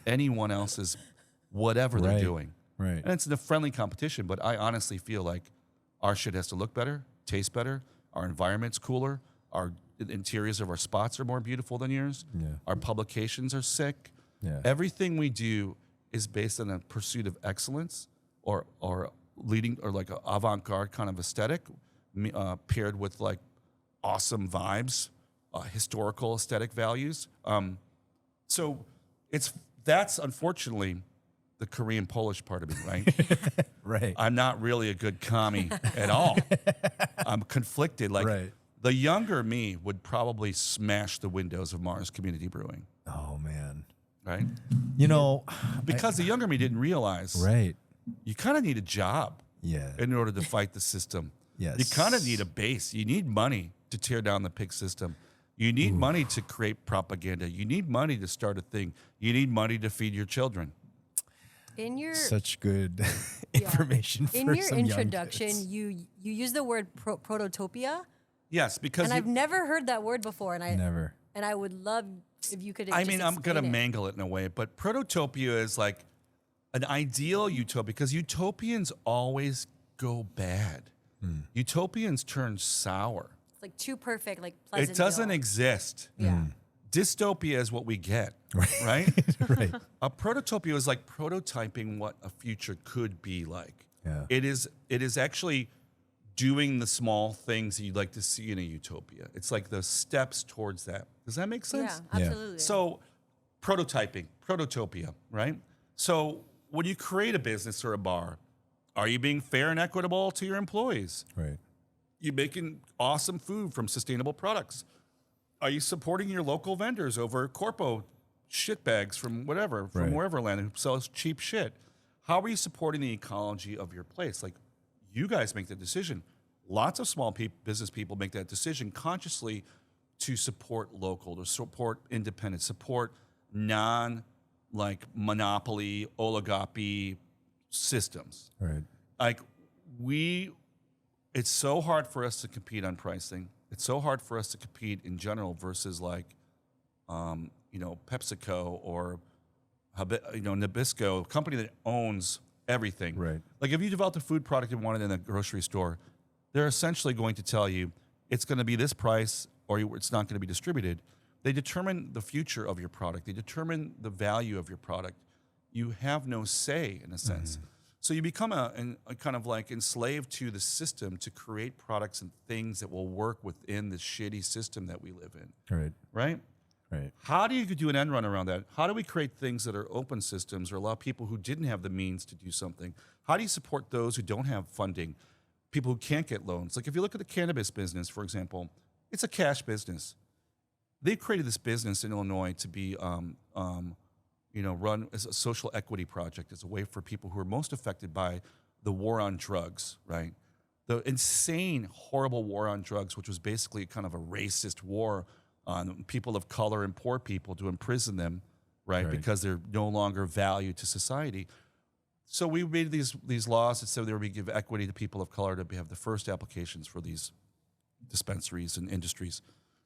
S3: anyone else's whatever they're doing.
S2: Right.
S3: And it's a friendly competition, but I honestly feel like our shit has to look better, taste better, our environment's cooler, our interiors of our spots are more beautiful than yours, our publications are sick. Everything we do is based on a pursuit of excellence or leading or like an avant-garde kind of aesthetic paired with like awesome vibes, historical aesthetic values. So that's unfortunately the Korean Polish part of me, right?
S2: Right.
S3: I'm not really a good commie at all. I'm conflicted. Like the younger me would probably smash the windows of Marz Community Brewing.
S2: Oh man.
S3: Right?
S2: You know,
S3: because the younger me didn't realize you kind of need a job in order to fight the system.
S2: Yes.
S3: You kind of need a base. You need money to tear down the pig system. You need money to create propaganda. You need money to start a thing. You need money to feed your children.
S1: In your
S2: such good information for
S1: in your
S2: some
S1: introduction,
S2: young kids.
S1: you use the word prototopia.
S3: Yes, because
S1: and I've never heard that word before, and I would love if you could.
S3: I mean, I'm gonna mangle it in a way, but prototopia is like an ideal utopia because utopians always go bad. Utopians turn sour.
S1: It's like too perfect, like Pleasantville.
S3: It doesn't exist.
S1: Yeah.
S3: Dystopia is what we get, right?
S2: Right.
S3: A prototopia is like prototyping what a future could be like.
S2: Yeah.
S3: It is actually doing the small things that you'd like to see in a utopia. It's like the steps towards that. Does that make sense?
S1: Yeah, absolutely.
S3: So prototyping, prototopia, right? So when you create a business or a bar, are you being fair and equitable to your employees?
S2: Right.
S3: You making awesome food from sustainable products? Are you supporting your local vendors over corpo shit bags from whatever, from wherever land who sells cheap shit? How are you supporting the ecology of your place? Like, you guys make the decision. Lots of small business people make that decision consciously to support local, to support independent, support monopoly, oligopoly systems.
S2: Right.
S3: Like it's so hard for us to compete on pricing. It's so hard for us to compete in general versus like, PepsiCo or, Nabisco, a company that owns everything.
S2: Right.
S3: Like if you developed a food product and wanted it in a grocery store, they're essentially going to tell you it's going to be this price or it's not going to be distributed. They determine the future of your product. They determine the value of your product. You have no say in a sense. So you become a kind of like enslaved to the system to create products and things that will work within the shitty system that we live in.
S2: Right.
S3: Right?
S2: Right.
S3: How do you do an end run around that? How do we create things that are open systems or allow people who didn't have the means to do something? How do you support those who don't have funding, people who can't get loans? Like if you look at the cannabis business, for example, it's a cash business. They created this business in Illinois to be run as a social equity project, as a way for people who are most affected by the war on drugs, right? The insane, horrible war on drugs, which was basically kind of a racist war on people of color and poor people to imprison them, right? Because they're no longer valued to society. So we made these laws that said we give equity to people of color to have the first applications for these dispensaries and industries.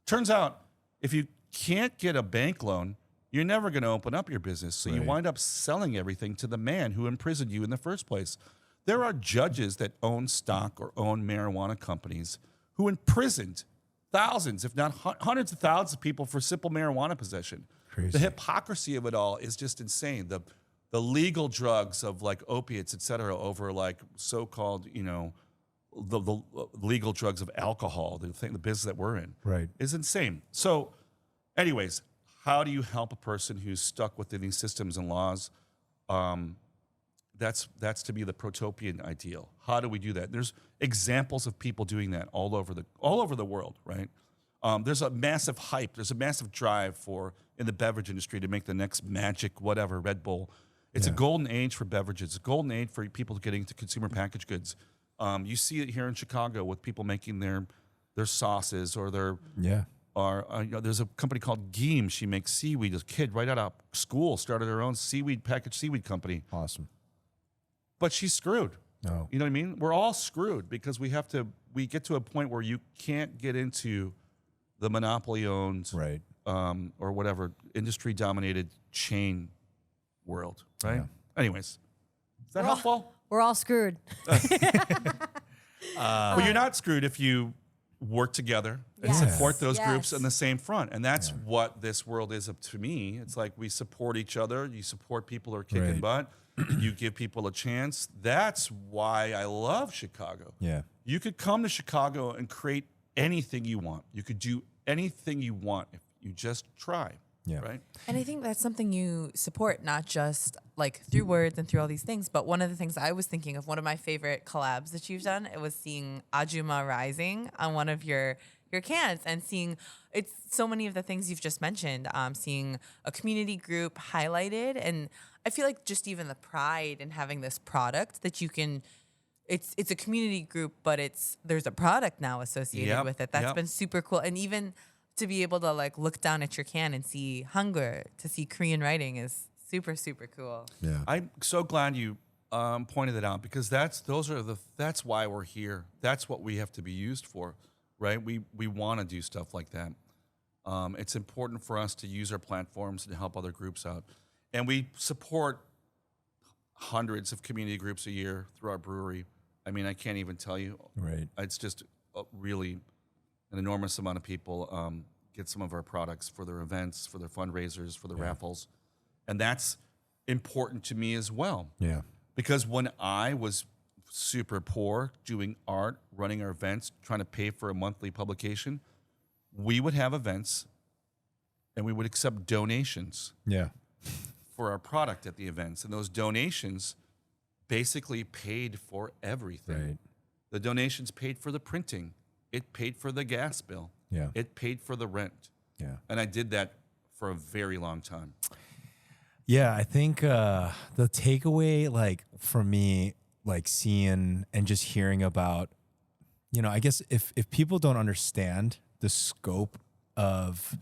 S3: Turns out, if you can't get a bank loan, you're never going to open up your business. So you wind up selling everything to the man who imprisoned you in the first place. There are judges that own stock or own marijuana companies who imprisoned thousands, if not hundreds of thousands of people for simple marijuana possession. Crazy. The hypocrisy of it all is just insane. The legal drugs of like opiates, et cetera, over like so-called, the legal drugs of alcohol, the business that we're in, is insane. So anyways, how do you help a person who's stuck within these systems and laws? That's to be the protopian ideal. How do we do that? There's examples of people doing that all over the world, right? There's a massive hype. There's a massive drive in the beverage industry to make the next magic whatever Red Bull. It's a golden age for beverages. A golden age for people getting into consumer packaged goods. You see it here in Chicago with people making their sauces or their there's a company called Geem. She makes seaweed. A kid right out of school started her own packaged seaweed company.
S2: Awesome.
S3: But she's screwed.
S2: No.
S3: You know what I mean? We're all screwed because we get to a point where you can't get into the monopoly-owned or whatever industry-dominated chain world, right?
S2: Yeah.
S3: Anyways, is that helpful?
S1: We're all screwed.
S3: But you're not screwed if you work together and
S1: Yes.
S3: support those groups
S1: Yes.
S3: on the same front. And that's what this world is up to me. It's like we support each other. You support people who are kicking
S2: Right.
S3: butt. You give people a chance. That's why I love Chicago.
S2: Yeah.
S3: You could come to Chicago and create anything you want. You could do anything you want if you just try.
S2: Yeah.
S3: Right?
S4: And I think that's something you support, not just like through words and through all these things. But one of the things I was thinking of, one of my favorite collabs that you've done, it was seeing Ajuma Rising on one of your cans and seeing it's so many of the things you've just mentioned, seeing a community group highlighted. And I feel like just even the pride in having this product that you can, it's a community group, but there's a product now associated
S3: Yep,
S4: with it. That's
S3: yep.
S4: been super cool. And even to be able to like look down at your can and see hunger, to see Korean writing is super, super cool.
S2: Yeah.
S3: I'm so glad you pointed that out because that's why we're here. That's what we have to be used for, right? We want to do stuff like that. It's important for us to use our platforms to help other groups out, and we support hundreds of community groups a year through our brewery. I mean, I can't even tell you.
S2: Right.
S3: It's just really an enormous amount of people get some of our products for their events, for their fundraisers, for their raffles. And that's important to me as well.
S2: Yeah.
S3: Because when I was super poor, doing art, running our events, trying to pay for a monthly publication, we would have events and we would accept donations
S2: Yeah.
S3: for our product at the events. And those donations basically paid for everything.
S2: Right.
S3: The donations paid for the printing. It paid for the gas bill.
S2: Yeah.
S3: It paid for the rent.
S2: Yeah.
S3: And I did that for a very long time.
S2: Yeah, I think the takeaway, like for me, like seeing and just hearing about, I guess if people don't understand the scope of,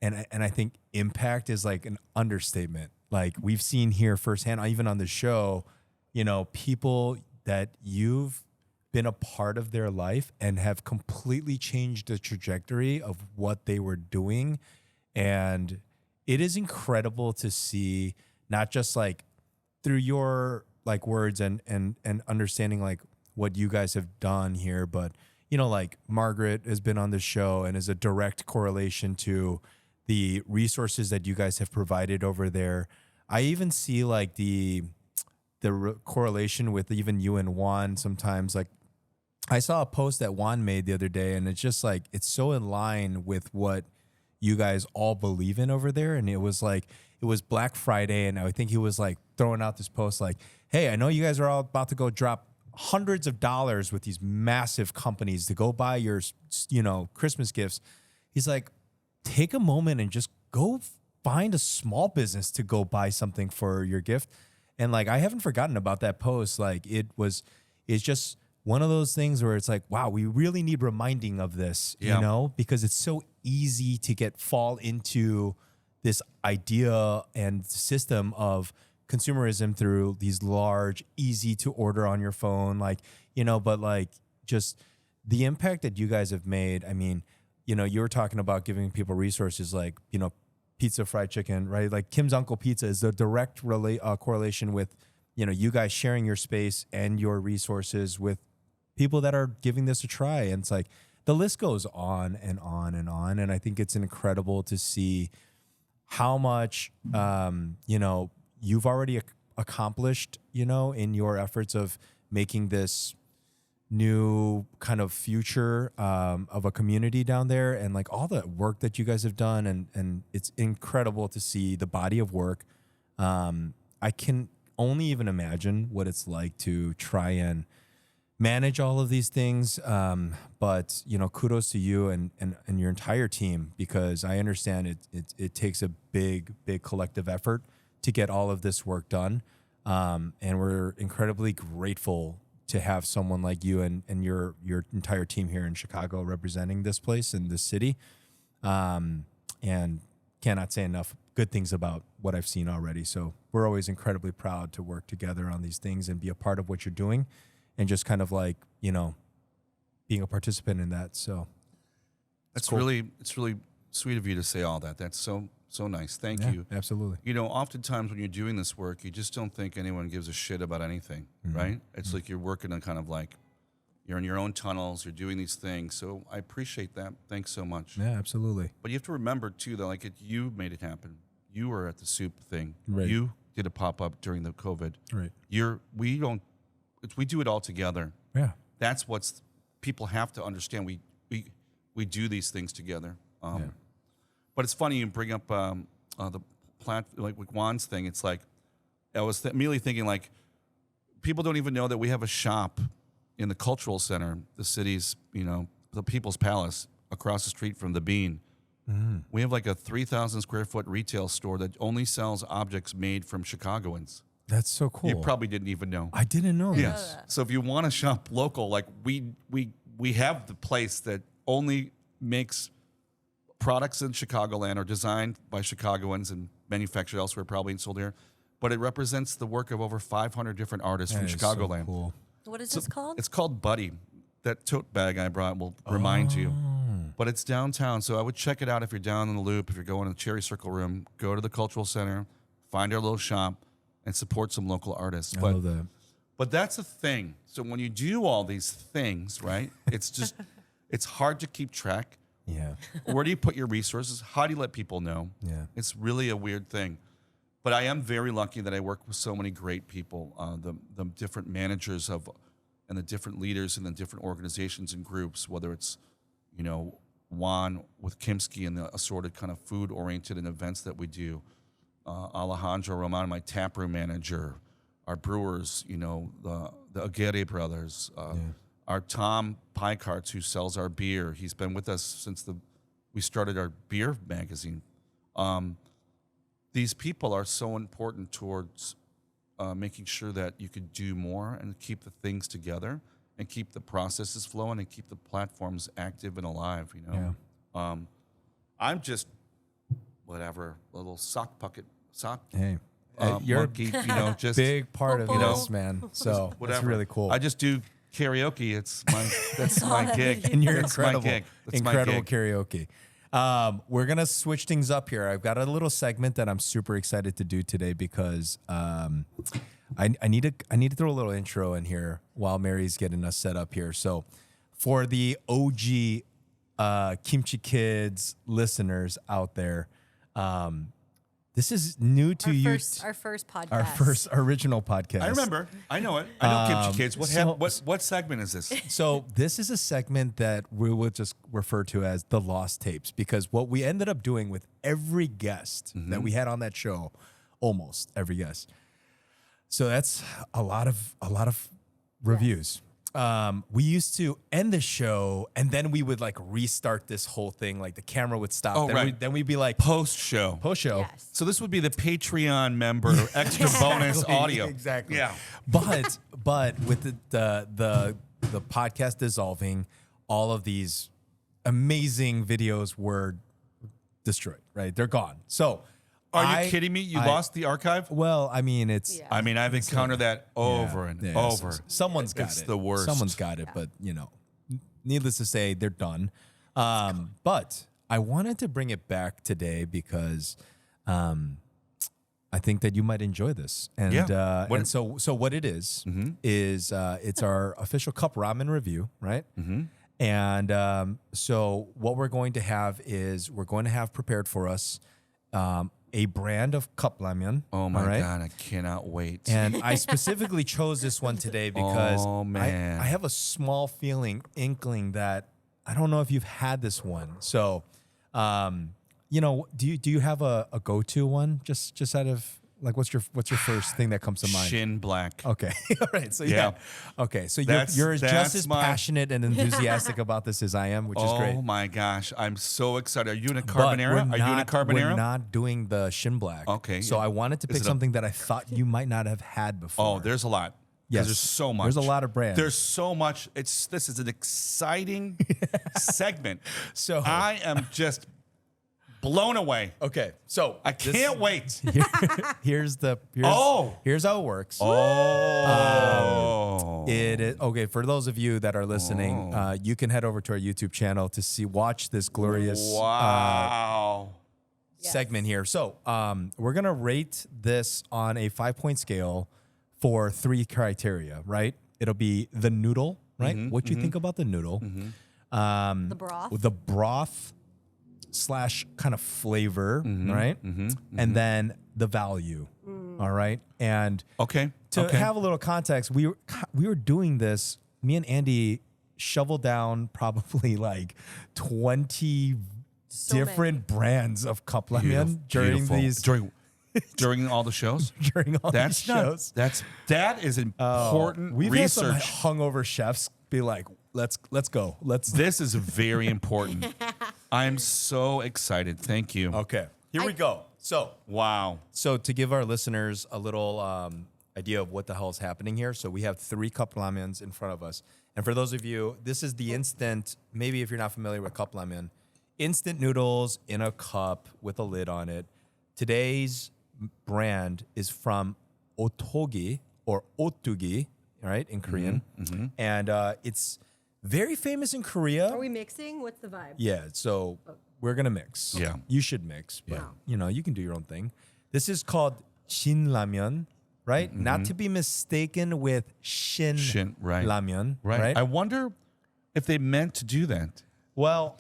S2: and I think impact is like an understatement. Like we've seen here firsthand, even on the show, people that you've been a part of their life and have completely changed the trajectory of what they were doing. And it is incredible to see, not just like through your like words and understanding like what you guys have done here, but like Margaret has been on the show and is a direct correlation to the resources that you guys have provided over there. I even see like the correlation with even you and Juan sometimes. Like I saw a post that Juan made the other day, and it's just like, it's so in line with what you guys all believe in over there. And it was Black Friday, and I think he was like throwing out this post like, hey, I know you guys are all about to go drop hundreds of dollars with these massive companies to go buy your, Christmas gifts. He's like, take a moment and just go find a small business to go buy something for your gift. And like, I haven't forgotten about that post. Like it's just one of those things where it's like, wow, we really need reminding of this, because it's so easy to fall into this idea and system of consumerism through these large, easy to order on your phone, but like just the impact that you guys have made. I mean, you were talking about giving people resources like, pizza, fried chicken, right? Like Kim's Uncle Pizza is the direct correlation with, you guys sharing your space and your resources with people that are giving this a try. And it's like, the list goes on and on and on. And I think it's incredible to see how much, you've already accomplished, in your efforts of making this new kind of future of a community down there, and like all the work that you guys have done. And it's incredible to see the body of work. I can only even imagine what it's like to try and manage all of these things. But, kudos to you and your entire team, because I understand it takes a big, big collective effort to get all of this work done. And we're incredibly grateful to have someone like you and your entire team here in Chicago representing this place and this city. And cannot say enough good things about what I've seen already. So we're always incredibly proud to work together on these things and be a part of what you're doing, and just kind of like, being a participant in that. So
S3: it's
S2: cool.
S3: it's really sweet of you to say all that. That's so nice. Thank you.
S2: Absolutely.
S3: Oftentimes when you're doing this work, you just don't think anyone gives a shit about anything, right? It's like you're working on kind of like You're in your own tunnels. You're doing these things. So I appreciate that. Thanks so much.
S2: Yeah, absolutely.
S3: But you have to remember too that you made it happen. You were at the soup thing.
S2: Right.
S3: You did a pop up during the COVID.
S2: Right.
S3: We do it all together.
S2: Yeah.
S3: That's what's people have to understand. We do these things together. But it's funny you bring up the plant like with Juan's thing. It's like I was immediately thinking like people don't even know that we have a shop in the cultural center, the city's the People's Palace across the street from the Bean. We have like a 3,000 square foot retail store that only sells objects made from Chicagoans.
S2: That's so cool.
S3: You probably didn't even know.
S2: I didn't know that.
S3: Yes. So if you want to shop local, like we have the place that only makes products in Chicagoland or designed by Chicagoans and manufactured elsewhere, probably and sold here. But it represents the work of over 500 different artists from
S2: That is so
S3: Chicagoland.
S2: cool.
S1: What is this called?
S3: It's called Buddy. That tote bag I brought will remind you. But it's downtown, so I would check it out if you're down in the Loop, if you're going to the Cherry Circle Room, go to the Cultural Center, find our little shop, and support some local artists.
S2: I love that.
S3: But that's a thing. So when you do all these things, right, it's just, it's hard to keep track.
S2: Yeah.
S3: Where do you put your resources? How do you let people know?
S2: Yeah.
S3: It's really a weird thing. But I am very lucky that I work with so many great people, the different managers and the different leaders in the different organizations and groups, whether it's, Juan with Kimski and the assorted kind of food-oriented and events that we do, Alejandro Roman, my taproom manager, our brewers, the Aguirre brothers, our Tom Pie Carts who sells our beer. He's been with us since we started our beer magazine. These people are so important towards making sure that you could do more and keep the things together and keep the processes flowing and keep the platforms active and alive,
S2: Yeah.
S3: I'm just whatever, a little sock
S2: Hey. You're
S3: monkey,
S2: a
S3: just
S2: big part of
S1: Popo.
S2: this, man. So
S3: whatever.
S2: that's really cool.
S3: I just do karaoke. That's my gig.
S2: and you're
S3: That's
S2: incredible.
S3: my gig. That's my
S2: Incredible
S3: gig.
S2: karaoke. We're going to switch things up here. I've got a little segment that I'm super excited to do today because I need to throw a little intro in here while Mary's getting us set up here. So for the OG Kimchi Kids listeners out there, this is new to you.
S1: Our first podcast.
S2: Our original podcast.
S3: I remember. I know it. I know Kimchi Kids.
S2: so-
S3: What segment is this?
S2: So this is a segment that we will just refer to as the Lost Tapes, because what we ended up doing with every guest that we had on that show, almost every guest. So that's a lot of reviews. We used to end the show and then we would like restart this whole thing. Like the camera would stop.
S3: Oh,
S2: then
S3: right.
S2: Then we'd be like
S3: Post show.
S2: post show.
S1: Yes.
S3: So this would be the Patreon member extra bonus audio.
S2: Exactly.
S3: Yeah.
S2: But with the podcast dissolving, all of these amazing videos were destroyed, right? They're gone. So
S3: Are you kidding me? You lost the archive?
S2: Well, I mean, it's
S1: Yeah.
S3: I mean, I've encountered that over and
S2: yeah,
S3: over.
S2: Someone's got
S3: It's
S2: it.
S3: the worst.
S2: Someone's got it, but needless to say, they're done. But I wanted to bring it back today because I think that you might enjoy this. And
S3: Yeah.
S2: and so what it is it's our official cup ramen review, right? Mm-hmm. And so what we're going to have is we're going to have prepared for us a brand of cup ramen.
S3: Oh my
S2: all right?
S3: God, I cannot wait.
S2: And I specifically chose this one today because
S3: Oh, man.
S2: I have a small inkling that I don't know if you've had this one. So, do you have a go-to one? Just out of like, what's your first thing that comes to mind?
S3: Shin Black.
S2: Okay, all right. So
S3: Yeah.
S2: okay. So
S3: That's-
S2: you're just
S3: that's
S2: as
S3: my-
S2: passionate and enthusiastic about this as I am, which is great.
S3: Oh my gosh, I'm so excited. Are you in a
S2: But
S3: carbonara? Are you in a
S2: We're
S3: carbonara?
S2: not doing the shin black.
S3: Okay,
S2: So
S3: yeah.
S2: I wanted to
S3: Is
S2: pick
S3: it a-
S2: something that I thought you might not have had before.
S3: Oh, there's a lot. 'Cause
S2: Yes.
S3: There's so much.
S2: There's a lot of brands.
S3: There's so much. This is an exciting segment.
S2: So-
S3: I am just blown away.
S2: Okay, so
S3: I can't wait.
S2: here's how it works.
S3: Oh.
S2: It is okay for those of you that are listening. You can head over to our YouTube channel to watch this glorious
S3: Wow.
S2: segment here. So we're gonna rate this on a 5-point scale for 3 criteria. Right? It'll be the noodle. right? What you think about the noodle.
S1: The broth.
S2: The broth slash kind of flavor, right? And then the value, all right? And
S3: Okay.
S2: to have a little context, we were doing this, me and Andy shoveled down probably like 20 different brands of cup ramen during these
S3: during all the shows.
S2: during all these shows.
S3: That is important
S2: We've
S3: research.
S2: had some hungover chefs be like, let's go.
S3: This is very important. I'm so excited. Thank you.
S2: Okay, here we go. So
S3: Wow.
S2: So to give our listeners a little idea of what the hell is happening here, so we have 3 cup ramens in front of us. And for those of you, this is the instant, maybe if you're not familiar with cup ramen, instant noodles in a cup with a lid on it. Today's brand is from Otogi or Otugi, right, in Korean. And it's very famous in Korea.
S1: Are we mixing? What's the vibe?
S2: Yeah, so we're gonna mix.
S3: Yeah.
S2: You should mix, but
S3: Yeah.
S2: you know, you can do your own thing. This is called Shinramyeon, right? Not to be mistaken with Shin
S3: Right.
S2: Ramyeon,
S3: Right.
S2: right?
S3: I wonder if they meant to do that.
S2: Well,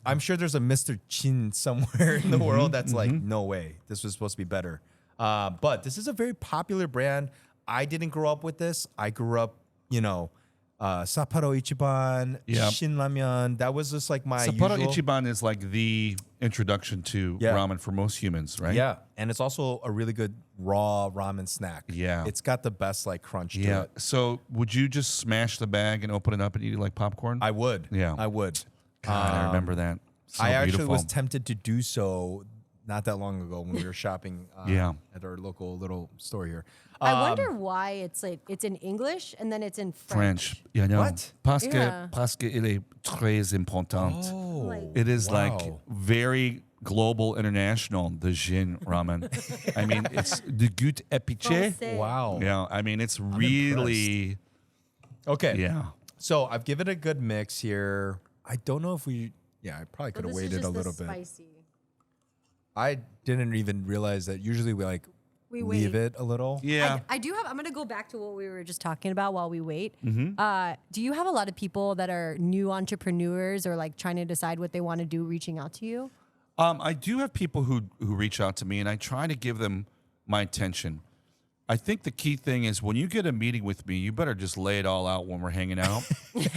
S2: I'm sure there's a Mr. Chin somewhere in the world that's like, no way, this was supposed to be better. But this is a very popular brand. I didn't grow up with this. I grew up, Sapporo Ichiban,
S3: Yep.
S2: Shin Ramyeon. That was just like my
S3: Sapporo
S2: usual.
S3: Ichiban is like the introduction to
S2: Yeah.
S3: ramen for most humans, right?
S2: Yeah, and it's also a really good raw ramen snack.
S3: Yeah.
S2: It's got the best like crunch to
S3: Yeah.
S2: it.
S3: So would you just smash the bag and open it up and eat it like popcorn?
S2: I would.
S3: Yeah.
S2: I would.
S3: God, I remember that. So
S2: I actually
S3: beautiful.
S2: was tempted to do so not that long ago when we were shopping at our local little store here.
S1: I wonder why it's in English and then it's in French.
S3: French. Yeah, no.
S2: What?
S3: Parce
S1: Yeah.
S3: que il est très important.
S1: Like-
S3: It is like
S2: Wow.
S3: very global, international, the Jin ramen. I mean, it's the goût épicé.
S1: Français.
S2: Wow.
S3: Yeah, I mean, it's really,
S2: Okay.
S3: yeah.
S2: So I've given it a good mix here. I don't know if I probably
S1: Oh,
S2: could have
S1: this is
S2: waited a
S1: just the
S2: little bit.
S1: Spicy.
S2: I didn't even realize that usually we
S1: We
S2: leave
S1: wait.
S2: it a little.
S3: Yeah.
S1: I do have. I'm gonna go back to what we were just talking about while we wait.
S2: Mm-hmm.
S1: Do you have a lot of people that are new entrepreneurs or like trying to decide what they want to do, reaching out to you?
S3: I do have people who reach out to me, and I try to give them my attention. I think the key thing is when you get a meeting with me, you better just lay it all out when we're hanging out,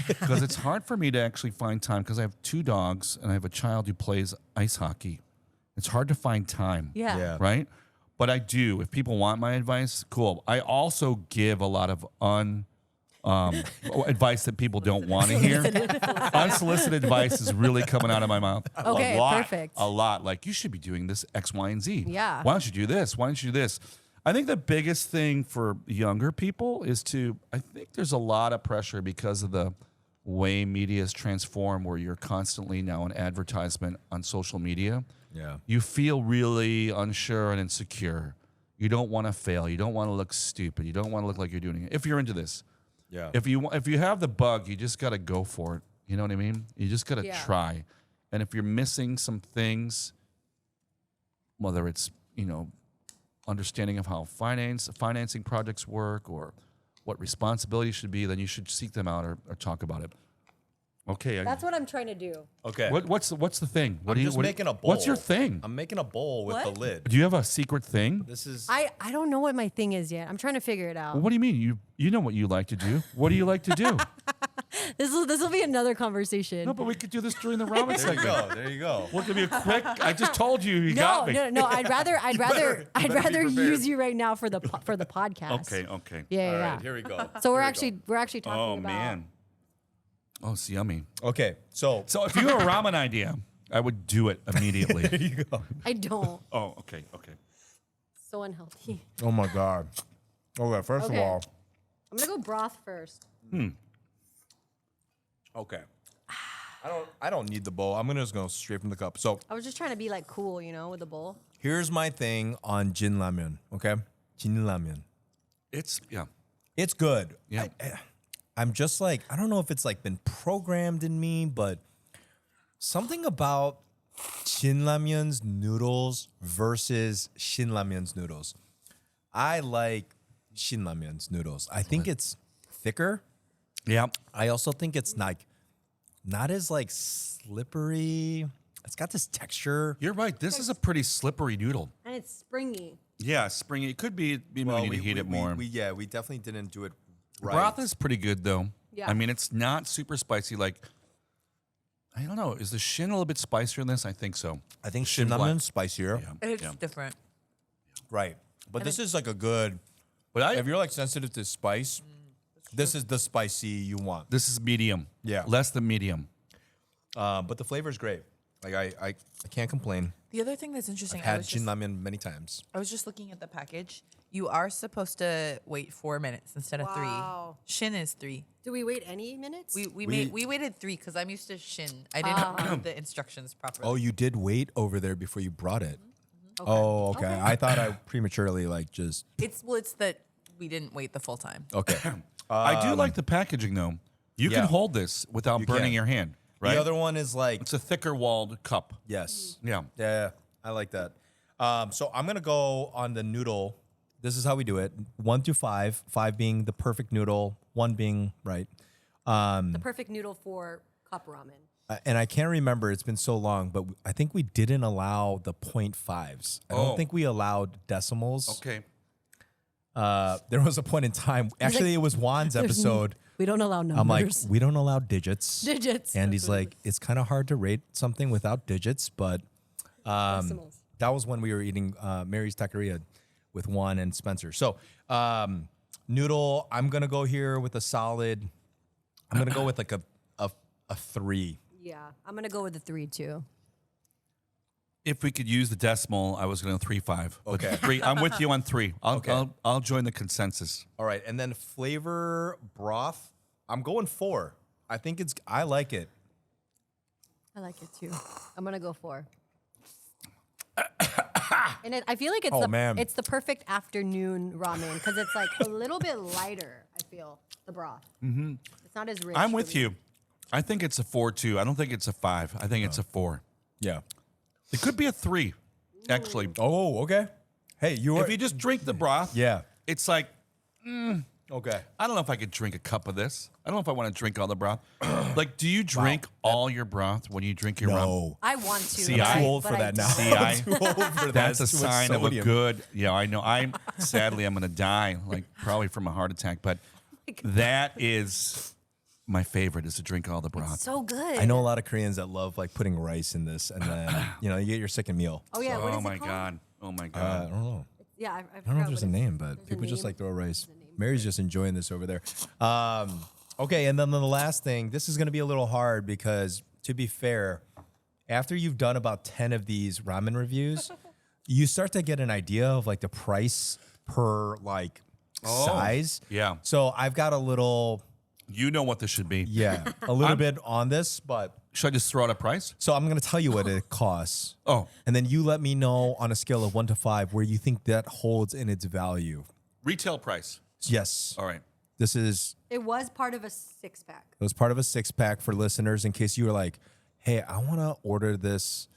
S3: because it's hard for me to actually find time because I have 2 dogs and I have a child who plays ice hockey. It's hard to find time.
S2: Yeah.
S3: Right? But I do. If people want my advice, cool. I also give a lot of advice that people don't want to hear. Unsolicited advice is really coming out of my mouth.
S1: Okay,
S3: a lot,
S1: perfect.
S3: A lot. Like, you should be doing this X, Y, and Z.
S1: Yeah.
S3: Why don't you do this? Why don't you do this? I think the biggest thing for younger people is I think there's a lot of pressure because of the way media is transformed, where you're constantly now an advertisement on social media.
S2: Yeah.
S3: You feel really unsure and insecure. You don't want to fail. You don't want to look stupid. You don't want to look like you're doing it. If you're into this,
S2: Yeah.
S3: if you have the bug, you just got to go for it. You know what I mean? You just got to
S1: Yeah.
S3: try. And if you're missing some things, whether it's understanding of how financing projects work or what responsibility should be, then you should seek them out or talk about it. Okay.
S1: That's what I'm trying to do.
S2: Okay.
S3: What's the thing?
S2: I'm just making a bowl.
S3: What's your thing?
S2: I'm making a bowl with
S1: What?
S2: the lid.
S3: Do you have a secret thing?
S2: This is
S1: I don't know what my thing is yet. I'm trying to figure it out.
S3: Well, what do you mean? You know what you like to do. What do you like to do?
S1: This will be another conversation.
S3: No, but we could do this during the ramen
S2: there you
S3: segment.
S2: go. There you go.
S3: We'll give you a quick. I just told you. You got me.
S1: No. I'd rather
S2: better be prepared.
S1: use you right now for the podcast.
S3: Okay.
S1: Yeah,
S2: All
S1: yeah.
S2: right, here we go.
S1: So we're
S2: Here we
S1: actually talking
S3: Oh
S1: about.
S3: man. Oh, it's yummy.
S2: go. Okay. So
S3: So if you have a ramen idea, I would do it immediately.
S2: there you go.
S1: I don't.
S3: Oh, okay.
S1: So unhealthy.
S2: Oh my god. Okay. First
S1: Okay.
S2: of all.
S1: I'm gonna go broth first.
S2: Okay. I don't need the bowl. I'm gonna just go straight from the cup. So
S1: I was just trying to be like cool, with the bowl.
S2: here's my thing on Jin Ramyeon. Okay. Jin Ramyeon.
S3: It's
S2: It's good.
S3: Yeah.
S2: I'm just like, I don't know if it's like been programmed in me, but something about Shin Ramyeon's noodles versus Shin Ramyeon's noodles. I like Shin Ramyeon's noodles. I think it's thicker.
S3: Yeah.
S2: I also think it's like not as like slippery. It's got this texture.
S3: You're right. This is a pretty slippery noodle.
S1: And it's springy.
S3: Yeah, springy. It could be. Maybe we need to heat it more.
S2: We definitely didn't do it right.
S3: Broth is pretty good though.
S1: Yeah.
S3: I mean, it's not super spicy. Like, I don't know. Is the shin a little bit spicier than this? I think so.
S2: I think
S3: Shin
S2: cinnamon's
S3: black.
S2: spicier.
S3: Yeah.
S4: It's different.
S2: Right. But this is like a good.
S3: But
S2: If you're like sensitive to spice, this is the spicy you want.
S3: this is medium.
S2: Yeah.
S3: Less than medium.
S2: But the flavor is great. Like I can't complain.
S4: The other thing that's interesting,
S2: I've had Jin Ramen many times.
S4: I was just looking at the package. You are supposed to wait 4 minutes instead of
S1: Wow.
S4: 3. Shin is 3.
S1: Do we wait any minutes?
S4: We waited 3 because I'm used to shin. I didn't read the instructions properly.
S2: Oh, you did wait over there before you brought it. Oh, okay. I thought I prematurely like just
S4: It's that we didn't wait the full time.
S2: okay.
S3: I do like the packaging though. You
S2: yeah.
S3: can hold this without burning
S2: can.
S3: your hand, right?
S2: The other one is like
S3: It's a thicker walled cup.
S2: yes.
S3: Yeah.
S2: Yeah, I like that. So I'm gonna go on the noodle. This is how we do it: 1 through 5. 5 being the perfect noodle, 1 being right.
S1: the perfect noodle for cup ramen.
S2: And I can't remember; it's been so long, but I think we didn't allow the 0.5s. I
S3: Oh.
S2: don't think we allowed decimals.
S3: Okay.
S2: There was a point in time. Actually, it was Juan's episode.
S1: We don't allow numbers.
S2: I'm like, we don't allow digits.
S1: Digits.
S2: And
S1: That's
S2: he's
S1: what it
S2: like, it's kind of hard to rate something without digits, but
S1: Decimals.
S2: that was when we were eating Mary's Taqueria with Juan and Spencer. So noodle, I'm gonna go here with a solid. I'm gonna go with like a 3.
S1: Yeah, I'm gonna go with the 3 too.
S3: If we could use the decimal, I was going to 3.5. But
S2: Okay.
S3: 3. I'm with you on 3.
S2: Okay.
S3: I'll join the consensus.
S2: All right, and then flavor broth, I'm going 4. I think I like it.
S1: I like it too. I'm gonna go 4. And I feel like it's
S2: Oh, man.
S1: it's the perfect afternoon ramen because it's like a little bit lighter. I feel the broth. Mm-hmm. It's not as rich.
S3: I'm
S1: for
S3: with
S1: me.
S3: you. I think it's a 4 too. I don't think it's a 5. I think it's a 4.
S2: Yeah.
S3: It could be a 3, actually.
S2: Oh, okay. Hey,
S3: If you just drink the broth,
S2: yeah.
S3: it's like,
S2: Okay.
S3: I don't know if I could drink a cup of this. I don't know if I want to drink all the broth. Like, do you drink all your broth when you drink your ramen?
S2: No.
S1: I want to.
S3: See,
S1: but
S3: I'm
S2: too
S3: I-
S2: old
S1: but
S2: for
S1: I
S2: that now.
S1: don't.
S3: See, I,
S2: Too old for that.
S3: that's a
S2: It's too much
S3: sign of a
S2: sodium.
S3: good. Yeah, I know. I'm going to die, like probably from a heart attack. But that is my favorite: is to drink all the broth.
S1: So good.
S2: I know a lot of Koreans that love like putting rice in this, and then you get your second meal.
S1: Oh yeah. What is
S3: Oh
S1: it
S3: my
S1: called?
S3: god! Oh my
S2: I
S3: god!
S2: don't know.
S1: Yeah, I
S2: I don't know
S1: forgot
S2: if there's a
S1: what it's-
S2: name, but
S1: there's a
S2: people just
S1: name.
S2: like throw rice.
S1: There's a name.
S2: Mary's just enjoying this over there. Okay, and then the last thing, this is going to be a little hard because, to be fair, after you've done about 10 of these ramen reviews, you start to get an idea of like the price per like size.
S3: yeah.
S2: So I've got a little,
S3: You know what this should be.
S2: a little bit on this, but
S3: Should I just throw out a price?
S2: so I'm going to tell you what it costs.
S3: Oh,
S2: And then you let me know on a scale of 1 to 5 where you think that holds in its value.
S3: retail price.
S2: Yes.
S3: All right.
S2: This is
S1: It was part of a 6-pack.
S2: It was part of a 6-pack for listeners in case you were like, hey, I want to order this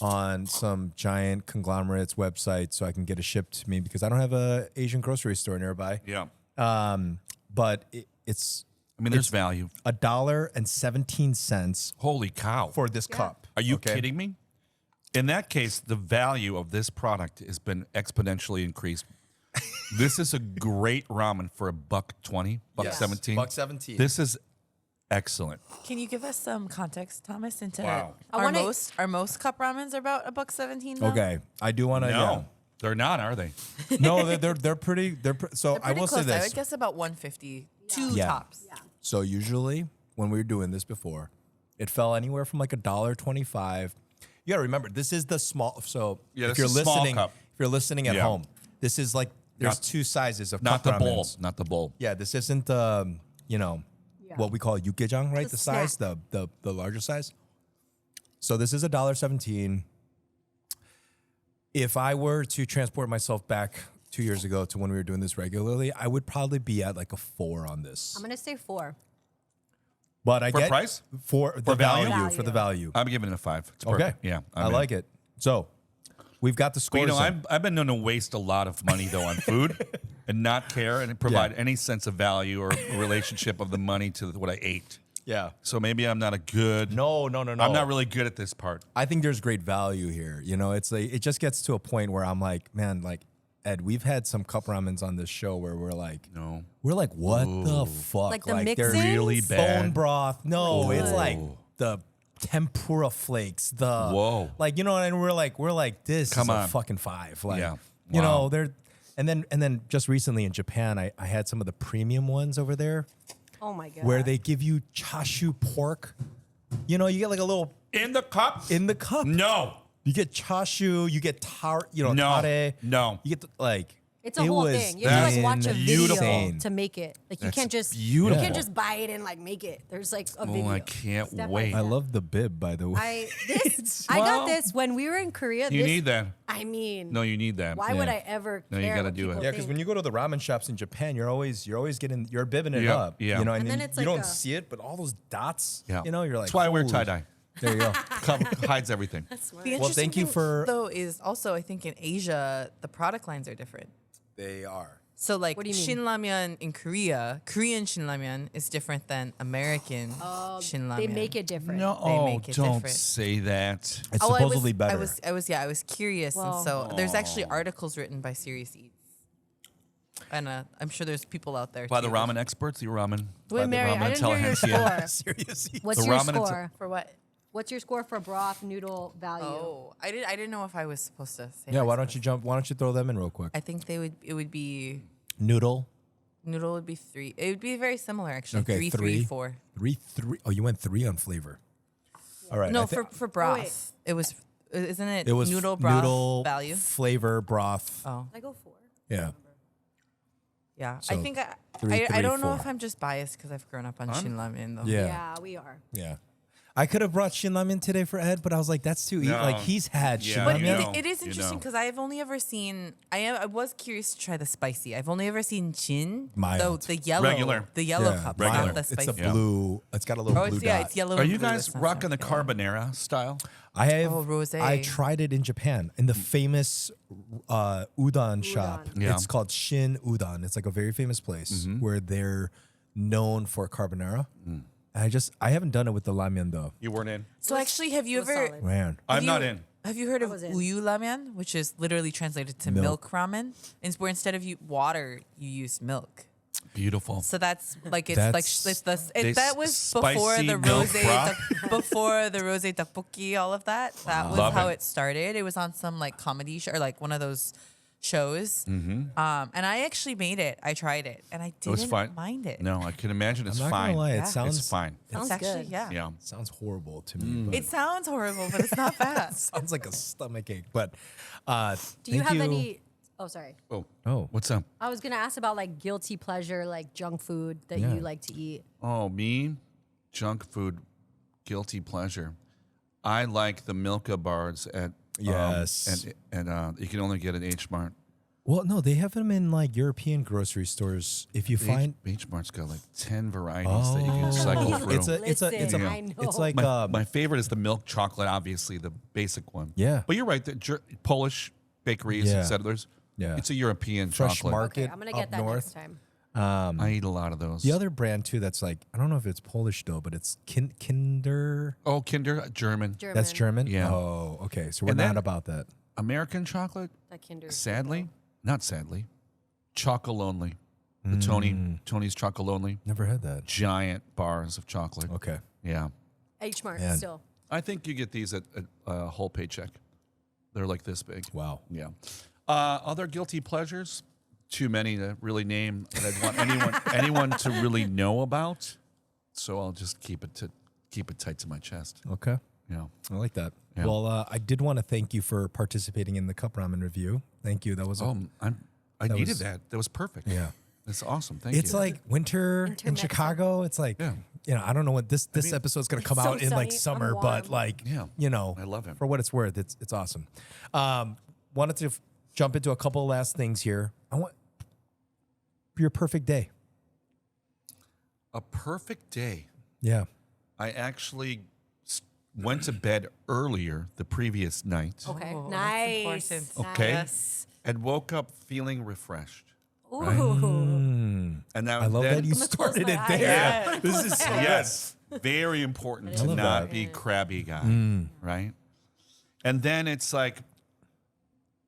S2: on some giant conglomerate's website so I can get it shipped to me because I don't have a Asian grocery store nearby.
S3: Yeah.
S2: But it's
S3: I mean, there's value.
S2: $1.17
S3: Holy cow!
S2: for this cup.
S3: Are you
S2: okay?
S3: kidding me? In that case, the value of this product has been exponentially increased. This is a great ramen for $1.20,
S2: Yes.
S3: $1.17.
S2: $1.17.
S3: This is excellent.
S4: Can you give us some context, Thomas, into
S3: Wow.
S4: our most cup ramens are about $1.17 now?
S2: Okay, I do want to.
S3: No, they're not, are they?
S2: No, they're pretty. So
S4: They're
S2: I will
S4: pretty
S2: say
S4: close. I
S2: this.
S4: would guess about 150. Two
S2: Yeah.
S4: tops.
S1: Yeah.
S2: So usually when we were doing this before, it fell anywhere from like $1.25. You gotta remember, this is the small. So
S3: Yeah,
S2: if
S3: this
S2: you're
S3: is a small
S2: listening,
S3: cup.
S2: if you're listening at
S3: Yeah.
S2: home, this is like there's
S3: Not-
S2: 2 sizes of
S3: Not
S2: cup
S3: the bowl.
S2: ramens.
S3: Not the bowl.
S2: Yeah, this isn't what we call yukgaejang, right?
S1: The
S2: The size,
S1: snack.
S2: the larger size. So this is $1.17. If I were to transport myself back 2 years ago to when we were doing this regularly, I would probably be at like a 4 on this.
S1: I'm gonna say 4.
S2: But I
S3: For
S2: get
S3: price?
S2: for the
S3: value?
S2: value, for the value.
S3: I'm giving it a 5. It's
S2: Okay.
S3: perfect. Yeah.
S2: I like it. So we've got the
S3: But,
S2: scores.
S3: I've been known to waste a lot of money, though, on food. and not care and provide any sense of value or relationship of the money to what I ate.
S2: Yeah.
S3: So maybe I'm not a good.
S2: No.
S3: I'm not really good at this part.
S2: I think there's great value here. You know, it's like it just gets to a point where I'm like, man, like Ed, we've had some cup ramens on this show where we're like, what the fuck?
S1: Like the
S2: they're
S1: mixins?
S3: Really bad.
S2: bone broth. No, it's like the tempura flakes. Like, you know, and we're like, this is a fucking 5. Like, you know, they're, and then just recently in Japan, I had some of the premium ones over there.
S1: Oh my God.
S2: Where they give you chashu pork. You know, you get like a little
S3: In the cup?
S2: No. You get chashu, you get tare.
S3: No.
S2: You get like
S1: it's a whole thing. You have to like watch a video to make it. Like you can't just buy it and like make it. There's like a video.
S3: Oh, I can't wait.
S2: I love the bib, by the way.
S1: I got this when we were in Korea.
S3: You need that.
S1: I mean,
S3: No, you need that.
S1: why would I ever care?
S3: No, you gotta
S1: what
S3: do it.
S1: people
S2: Yeah, because
S1: think?
S2: when you go to the ramen shops in Japan, you're always bibbing it
S3: Yeah,
S2: up.
S3: yeah.
S2: You know, and
S1: then
S2: then
S1: it's
S2: you
S1: like
S2: don't
S1: a-
S2: see it, but all those dots.
S3: Yeah.
S2: You know, you're like.
S3: That's why I wear
S2: holy-
S3: tie dye.
S2: There you go.
S3: Hides everything.
S4: The interesting
S2: thank you
S4: thing,
S2: for-
S4: though, is also I think in Asia the product lines are different.
S2: They are.
S4: So like
S1: What do you mean?
S4: Shin Ramyeon in Korea, Korean Shin Ramyeon is different than American Shin Ramyeon.
S1: They make it different.
S4: They make it
S3: don't
S4: different.
S3: say that.
S2: It's
S4: Oh,
S2: supposedly better.
S4: I was curious,
S1: Well-
S4: and so there's actually articles written by Serious Eats, and I'm sure there's people out there
S3: By
S4: too.
S3: the ramen experts, the ramen.
S1: Wait, Mary, I didn't hear your score.
S2: Seriously.
S1: What's
S3: The
S1: your
S3: ramen is-
S1: score?
S4: For what?
S1: What's your score for broth noodle value?
S4: Oh, I didn't know if I was supposed to say.
S2: Yeah,
S4: my
S2: why don't
S4: scores.
S2: you jump? Why don't you throw them in real quick?
S4: I think it would be
S2: Noodle.
S4: noodle would be 3. It would be very similar actually.
S2: Okay,
S4: 3, 4.
S2: 3. Oh, you went 3 on flavor. All right.
S4: No,
S2: I thi-
S4: for broth. It was isn't it?
S2: it was
S4: noodle broth
S2: noodle
S4: value.
S2: flavor broth.
S4: Oh,
S1: I go 4.
S2: Yeah.
S4: yeah.
S2: So
S4: I think
S2: three,
S4: I don't know
S2: 4.
S4: if I'm just biased because I've grown up on Shin Ramen though.
S2: Yeah.
S1: Yeah, we are.
S2: Yeah. I could have brought Shin Ramen today for Ed, but I was like, that's too easy.
S3: No.
S2: Like he's had
S3: Yeah,
S2: Shin
S4: But
S3: you
S2: Ramen.
S3: know.
S4: it is
S3: you
S4: interesting
S3: know.
S4: because I've only ever seen. I was curious to try the spicy. I've only ever seen Jin,
S2: Mild.
S4: the yellow,
S3: Regular.
S4: the yellow
S2: Yeah,
S4: cup,
S3: regular.
S4: not the
S2: It's
S4: spicy.
S2: the blue. It's got a little blue dot.
S4: it's yellow.
S3: Are
S4: and
S3: you
S4: blue,
S3: guys
S4: that's not
S3: rocking the
S4: so-
S3: carbonara style?
S2: I have.
S4: Oh, rosé.
S2: I tried it in Japan in the famous udon shop.
S3: Yeah.
S2: It's called Shin Udon. It's like a very famous place where they're known for carbonara. I haven't done it with the ramen though.
S3: You weren't in.
S4: So actually, have you
S1: It was
S4: ever?
S1: solid.
S2: Man,
S3: I'm
S4: Have
S3: not
S4: you-
S3: in.
S4: Have you heard of
S1: was in.
S4: uyu ramen, which is literally translated to milk ramen? And where instead of water, you use milk.
S3: Beautiful.
S4: So that's like
S3: They
S4: that was before
S3: spicy
S4: the
S3: milk
S4: rosé
S3: broth?
S4: before the rosé tteokbokki, all of that. That was
S3: Love
S4: how
S3: it.
S4: it started. It was on some like comedy show or like one of those shows. And I actually made it. I tried it, and I
S3: It was
S4: didn't
S3: fine.
S4: mind it.
S3: No, I can imagine it's
S2: I'm not
S3: fine.
S2: gonna lie.
S4: Yeah.
S2: It sounds
S3: It's fine.
S4: It's
S1: Sounds
S4: actually
S1: good.
S4: yeah.
S3: Yeah.
S2: sounds horrible to me. But
S4: It sounds horrible, but it's not bad.
S2: sounds like a stomach ache. But
S1: Do you have any? Oh, sorry.
S2: Oh,
S3: What's up?
S1: I was gonna ask about like guilty pleasure, like junk food that
S2: Yeah.
S1: you like to eat.
S3: Oh, me? Junk food, guilty pleasure. I like the Milka bars at
S2: Yes.
S3: and you can only get at H Mart.
S2: well, no, they have them in like European grocery stores. If you find
S3: H Mart's got like 10 varieties that you can cycle through.
S1: Listen, I know.
S2: it's like
S3: my favorite is the milk chocolate, obviously the basic one.
S2: Yeah.
S3: but you're right. The Polish bakeries
S2: Yeah.
S3: and settlers.
S2: Yeah.
S3: It's a European
S2: Fresh
S3: chocolate.
S2: Market.
S1: Okay, I'm gonna
S2: up
S1: get that
S2: north.
S1: next time.
S3: I eat a lot of those.
S2: The other brand too that's like I don't know if it's Polish though, but it's Kinder.
S3: Oh, Kinder, German.
S2: That's German.
S3: Yeah.
S2: Oh, okay. So we're
S3: And
S2: not
S3: then-
S2: about that.
S3: American chocolate.
S1: That Kinder.
S3: Sadly, not sadly, Chocolonely. The Tony's Chocolonely.
S2: Never had that.
S3: Giant bars of chocolate.
S2: Okay.
S3: Yeah.
S1: H Mart
S2: Man.
S1: still.
S3: I think you get these at a whole paycheck. They're like this big.
S2: Wow.
S3: Yeah. Other guilty pleasures? Too many to really name that I'd want anyone to really know about. So I'll just keep it tight to my chest.
S2: Okay.
S3: Yeah.
S2: I like that.
S3: Yeah.
S2: Well, I did want to thank you for participating in the Cup Ramen review. Thank you. That was
S3: I needed
S2: was-
S3: that. That was perfect.
S2: Yeah.
S3: That's awesome. Thank you.
S2: It's like winter in
S1: Mexico.
S2: Chicago. It's like,
S3: Yeah.
S2: you know, I don't know what this episode's going to come
S1: so
S2: out in like
S1: sunny. I'm
S2: summer, but
S1: warm.
S2: like,
S3: Yeah.
S2: you know,
S3: I love it.
S2: For what it's worth, it's awesome. Wanted to jump into a couple of last things here. I want your perfect day.
S3: a perfect day.
S2: Yeah.
S3: I actually went to bed earlier the previous night.
S1: Okay,
S4: Oh, that's
S1: nice.
S4: important.
S3: Okay.
S4: Yes.
S3: And woke up feeling refreshed.
S1: Ooh.
S3: And now
S2: I love
S3: then,
S2: that you
S1: I'm gonna close
S2: started
S1: my
S2: it
S1: eyes.
S2: there.
S3: Yeah.
S2: This is so
S3: yes, very important to
S2: love
S3: not
S2: that.
S3: be crabby guy, right? And then it's like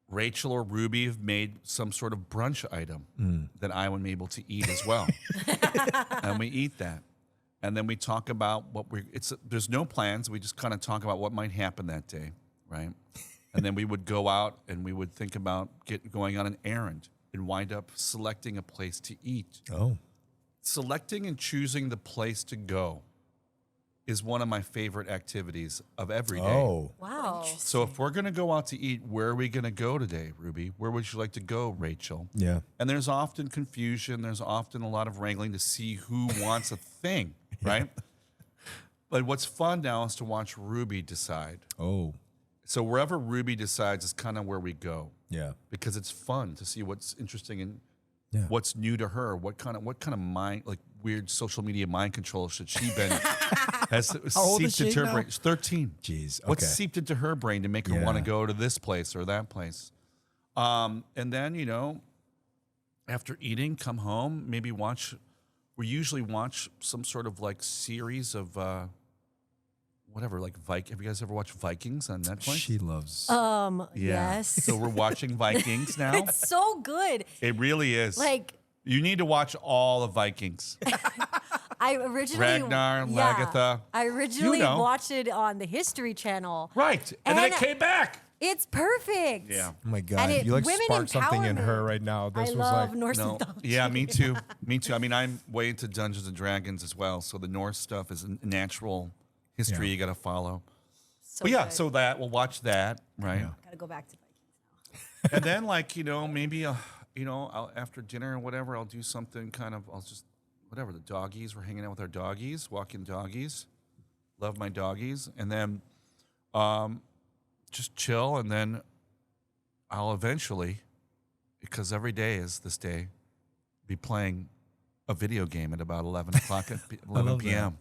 S3: Rachel or Ruby have made some sort of brunch item that I am able to eat as well, and we eat that, and then we talk about what we. There's no plans. We just kind of talk about what might happen that day, right? And then we would go out and we would think about going on an errand and wind up selecting a place to eat.
S2: Oh.
S3: Selecting and choosing the place to go is one of my favorite activities of every day.
S2: Oh.
S1: Wow.
S3: So if we're going to go out to eat, where are we going to go today, Ruby? Where would you like to go, Rachel?
S2: Yeah.
S3: And there's often confusion. There's often a lot of wrangling to see who wants a thing, right? But what's fun now is to watch Ruby decide.
S2: Oh.
S3: So wherever Ruby decides is kind of where we go,
S2: Yeah.
S3: because it's fun to see what's interesting and
S2: Yeah.
S3: what's new to her. What kind of mind, like weird social media mind control should she been has
S2: How old is
S3: seeped into
S2: she
S3: her
S2: now?
S3: brain? She's 13.
S2: Jeez.
S3: What's
S2: Okay.
S3: seeped into her brain to make her
S2: Yeah.
S3: want to go to this place or that place? And then, after eating, come home, maybe we usually watch some sort of like series of whatever, like have you guys ever watched Vikings on Netflix?
S2: She loves.
S1: Yes.
S3: So we're watching Vikings now.
S1: It's so good.
S3: It really is.
S1: Like,
S3: You need to watch all of Vikings.
S1: I originally
S3: Ragnar, Lagertha.
S1: I originally
S3: You know.
S1: watched it on the History Channel.
S3: Right. And then it
S1: And-
S3: came back.
S1: It's perfect.
S3: Yeah.
S2: Oh my God.
S1: And
S2: You like
S1: women
S2: sparked something in her
S1: empowerment.
S2: right now. This
S1: I
S2: was
S1: love
S2: like.
S1: Norse
S3: No.
S1: mythology.
S3: Yeah, me too. Me too. I mean, I'm way into Dungeons and Dragons as well. So the Norse stuff is a natural history
S2: Yeah.
S3: you got to follow.
S1: So
S3: But yeah,
S1: good.
S3: so we'll watch that, right?
S2: Yeah.
S1: Gotta go back to Vikings.
S3: And then maybe I'll, after dinner or whatever, I'll do something whatever, the doggies, we're hanging out with our doggies, walking doggies. Love my doggies. And then just chill, and then I'll eventually, because every day is this day, be playing a video game at about 11 o'clock at 11 p.m.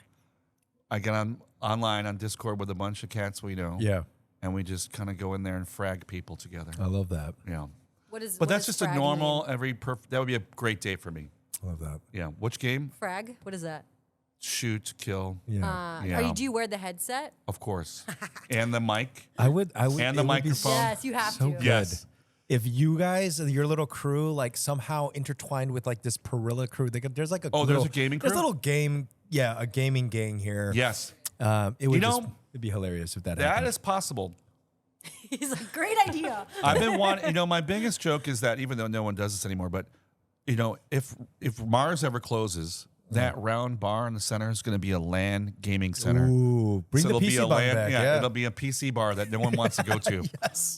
S3: I get online on Discord with a bunch of cats we know.
S2: Yeah.
S3: And we just kind of go in there and frag people together.
S2: I love that.
S3: Yeah.
S1: What is?
S3: But
S1: what
S3: that's
S1: does
S3: just a
S1: frag
S3: normal,
S1: mean?
S3: that would be a great day for me.
S2: I love that.
S3: Yeah. Which game?
S1: Frag. What is that?
S3: Shoot, kill.
S2: Yeah.
S3: Yeah.
S1: Do you wear the headset?
S3: Of course. And the mic.
S2: I would.
S3: And the
S2: it would be
S3: microphone.
S1: Yes, you have
S2: so
S1: to.
S2: good.
S3: Yes.
S2: If you guys, your little crew, like somehow intertwined with like this Perilla crew, there's like a
S3: There's a gaming
S2: There's a
S3: crew?
S2: little game, a gaming gang here.
S3: Yes.
S2: It would
S3: know,
S2: it'd be hilarious if that
S3: That
S2: happened.
S3: is possible.
S1: He's like, great idea.
S3: I've been wanting, my biggest joke is that even though no one does this anymore, but, if Marz ever closes, that round bar in the center is going to be a LAN gaming center.
S2: Ooh, bring the
S3: it'll be
S2: PC
S3: a
S2: button
S3: LAN,
S2: back.
S3: yeah, it'll be a PC bar that no one wants to go to,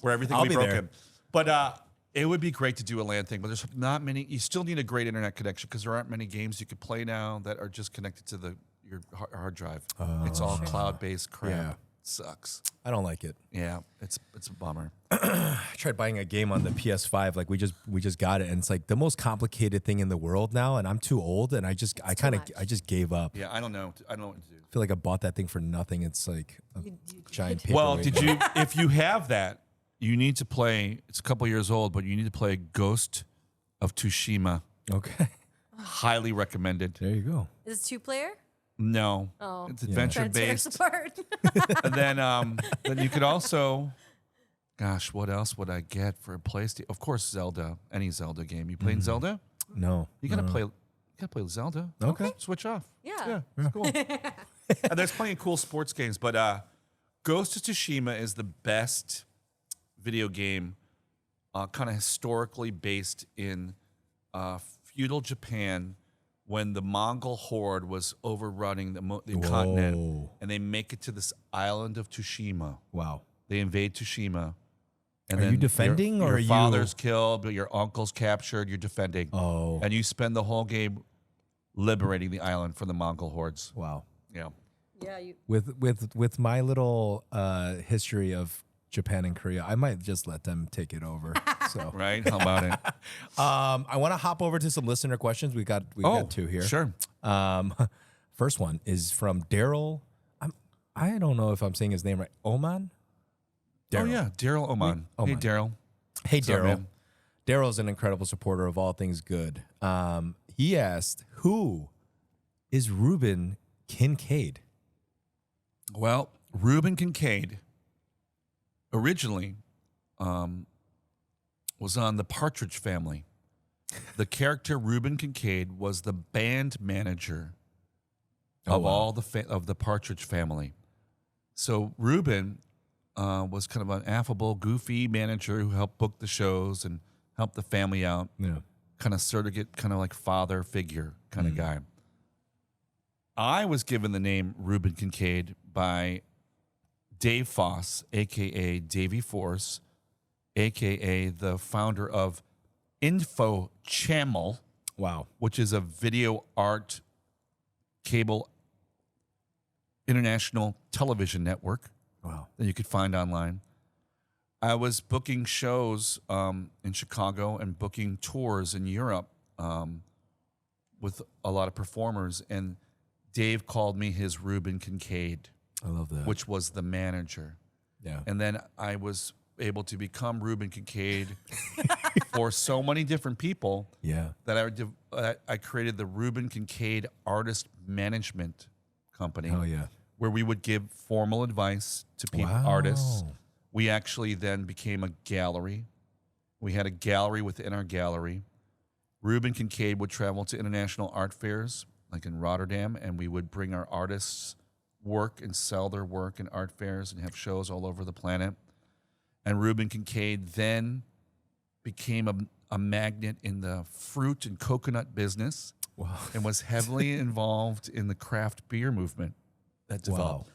S3: where everything
S2: I'll
S3: will be
S2: be there.
S3: broken. But it would be great to do a LAN thing, but there's not many. You still need a great internet connection because there aren't many games you could play now that are just connected to your hard drive. It's all cloud-based crap.
S2: Yeah.
S3: Sucks.
S2: I don't like it.
S3: Yeah, it's a bummer.
S2: I tried buying a game on the PS5. Like we just got it, and it's like the most complicated thing in the world now. And I'm too old, and I just gave up.
S3: Yeah, I don't know what to do.
S2: I feel like I bought that thing for nothing. It's like a giant paper.
S3: Well, if you have that, you need to play, it's a couple years old, but you need to play Ghost of Tsushima.
S2: Okay.
S3: Highly recommended.
S2: There you go.
S1: Is it 2-player?
S3: No.
S1: Oh.
S3: It's
S1: Trying to tear
S3: adventure-based.
S1: us apart.
S3: And then you could also, gosh, what else would I get for a PlayStation? Of course, Zelda. Any Zelda game. You playing Zelda?
S2: No.
S3: You gotta play Zelda.
S2: Okay.
S3: Switch off.
S1: Yeah.
S3: It's cool. And there's plenty of cool sports games, but Ghost of Tsushima is the best video game, kind of historically based in feudal Japan when the Mongol horde was overrunning the continent,
S2: Whoa.
S3: and they make it to this island of Tsushima.
S2: Wow.
S3: They invade Tsushima. And
S2: Are you
S3: then
S2: defending,
S3: your
S2: or are you-
S3: father's killed, but your uncle's captured. You're defending.
S2: Oh.
S3: And you spend the whole game liberating the island from the Mongol hordes.
S2: Wow.
S3: Yeah.
S1: Yeah, you.
S2: With my little history of Japan and Korea, I might just let them take it over. So
S3: Right? How about it?
S2: I want to hop over to some listener questions. We got two here.
S3: Sure.
S2: First one is from Daryl. I don't know if I'm saying his name right. Oman.
S3: Oh, yeah. Daryl Oman. Hey,
S2: Oman.
S3: Daryl.
S2: Hey,
S3: What's up,
S2: Daryl.
S3: man?
S2: Daryl's an incredible supporter of all things good. He asked, who is Reuben Kincaid?
S3: Well, Reuben Kincaid originally was on the Partridge Family. The character Reuben Kincaid was the band manager of all of the Partridge Family. So Reuben was kind of an affable, goofy manager who helped book the shows and help the family out.
S2: Yeah.
S3: Kind of surrogate, kind of like father figure kind of guy. I was given the name Reuben Kincaid by Dave Foss, a.k.a. Davey Force, a.k.a. the founder of Info Channel,
S2: Wow.
S3: which is a video art cable international television network
S2: Wow.
S3: that you could find online. I was booking shows in Chicago and booking tours in Europe with a lot of performers, and Dave called me his Reuben Kincaid,
S2: I love that.
S3: which was the manager.
S2: Yeah.
S3: And then I was able to become Reuben Kincaid for so many different people
S2: Yeah.
S3: that I created the Reuben Kincaid Artist Management Company.
S2: Oh, yeah.
S3: Where we would give formal advice to people,
S2: Wow.
S3: artists. We actually then became a gallery. We had a gallery within our gallery. Reuben Kincaid would travel to international art fairs, like in Rotterdam, and we would bring our artists' work and sell their work in art fairs and have shows all over the planet. And Reuben Kincaid then became a magnet in the fruit and coconut business.
S2: Wow.
S3: And was heavily involved in the craft beer movement that developed.
S2: Wow.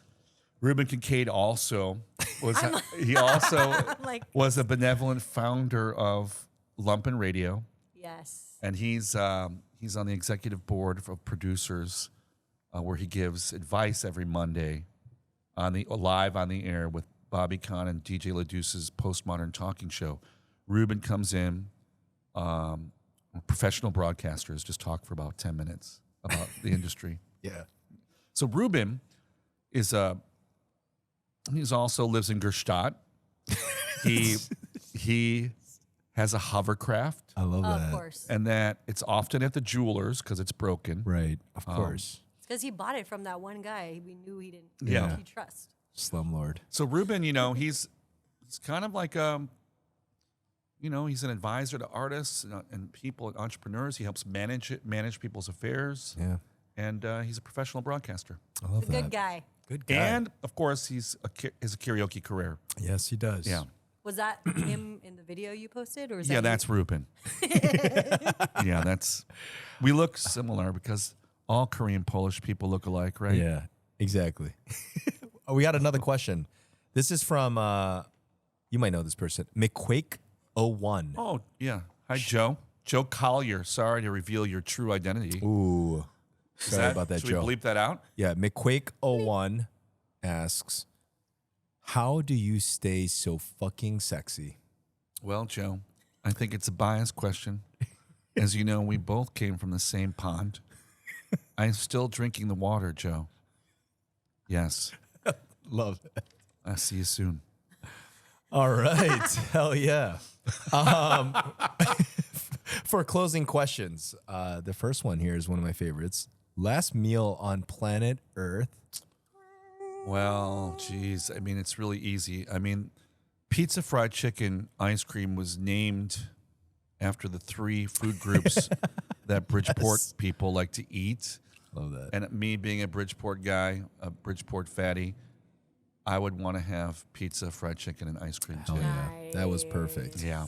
S3: Reuben Kincaid also was was a benevolent founder of Lumpen Radio,
S1: Yes.
S3: and he's on the executive board of producers, where he gives advice every Monday live on the air with Bobby Kahn and DJ LaDuce's Postmodern Talking Show. Reuben comes in. Professional broadcasters just talk for about 10 minutes about the industry.
S2: Yeah.
S3: So Reuben is he's also lives in Gerstadt. He has a hovercraft,
S2: I love that.
S1: Of course.
S3: and that it's often at the jewelers because it's broken.
S2: Right. Of course.
S1: It's because he bought it from that one guy we knew he didn't
S3: Yeah.
S1: he trust.
S2: Slumlord.
S3: So Reuben, he's kind of like he's an advisor to artists and people and entrepreneurs. He helps manage people's affairs.
S2: Yeah.
S3: And he's a professional broadcaster.
S2: I love
S1: He's a
S2: that.
S1: good guy.
S2: Good guy.
S3: And of course, he's a karaoke career.
S2: yes, he does.
S3: Yeah.
S1: Was that him in the video you posted, or was
S3: Yeah,
S1: that
S3: that's Reuben. Yeah, we look similar because all Korean Polish people look alike, right?
S2: Yeah, exactly. We got another question. This is from, you might know this person, McQuake01.
S3: Oh, yeah. Hi, Joe. Joe Collier. Sorry to reveal your true identity.
S2: Ooh. Sorry about that,
S3: should
S2: Joe.
S3: we bleep that out?
S2: Yeah, McQuake01 asks, how do you stay so fucking sexy?
S3: Well, Joe, I think it's a biased question. As you know, we both came from the same pond. I'm still drinking the water, Joe. Yes.
S2: Love it.
S3: I'll see you soon.
S2: All right. Hell yeah. For closing questions, the first one here is one of my favorites. Last meal on planet Earth.
S3: Well, geez. I mean, it's really easy. I mean, pizza, fried chicken, ice cream was named after the three food groups that Bridgeport people like to eat.
S2: Love that.
S3: And me being a Bridgeport guy, a Bridgeport fatty, I would want to have pizza, fried chicken, and ice cream too.
S2: Hell yeah. That was perfect.
S3: Yeah.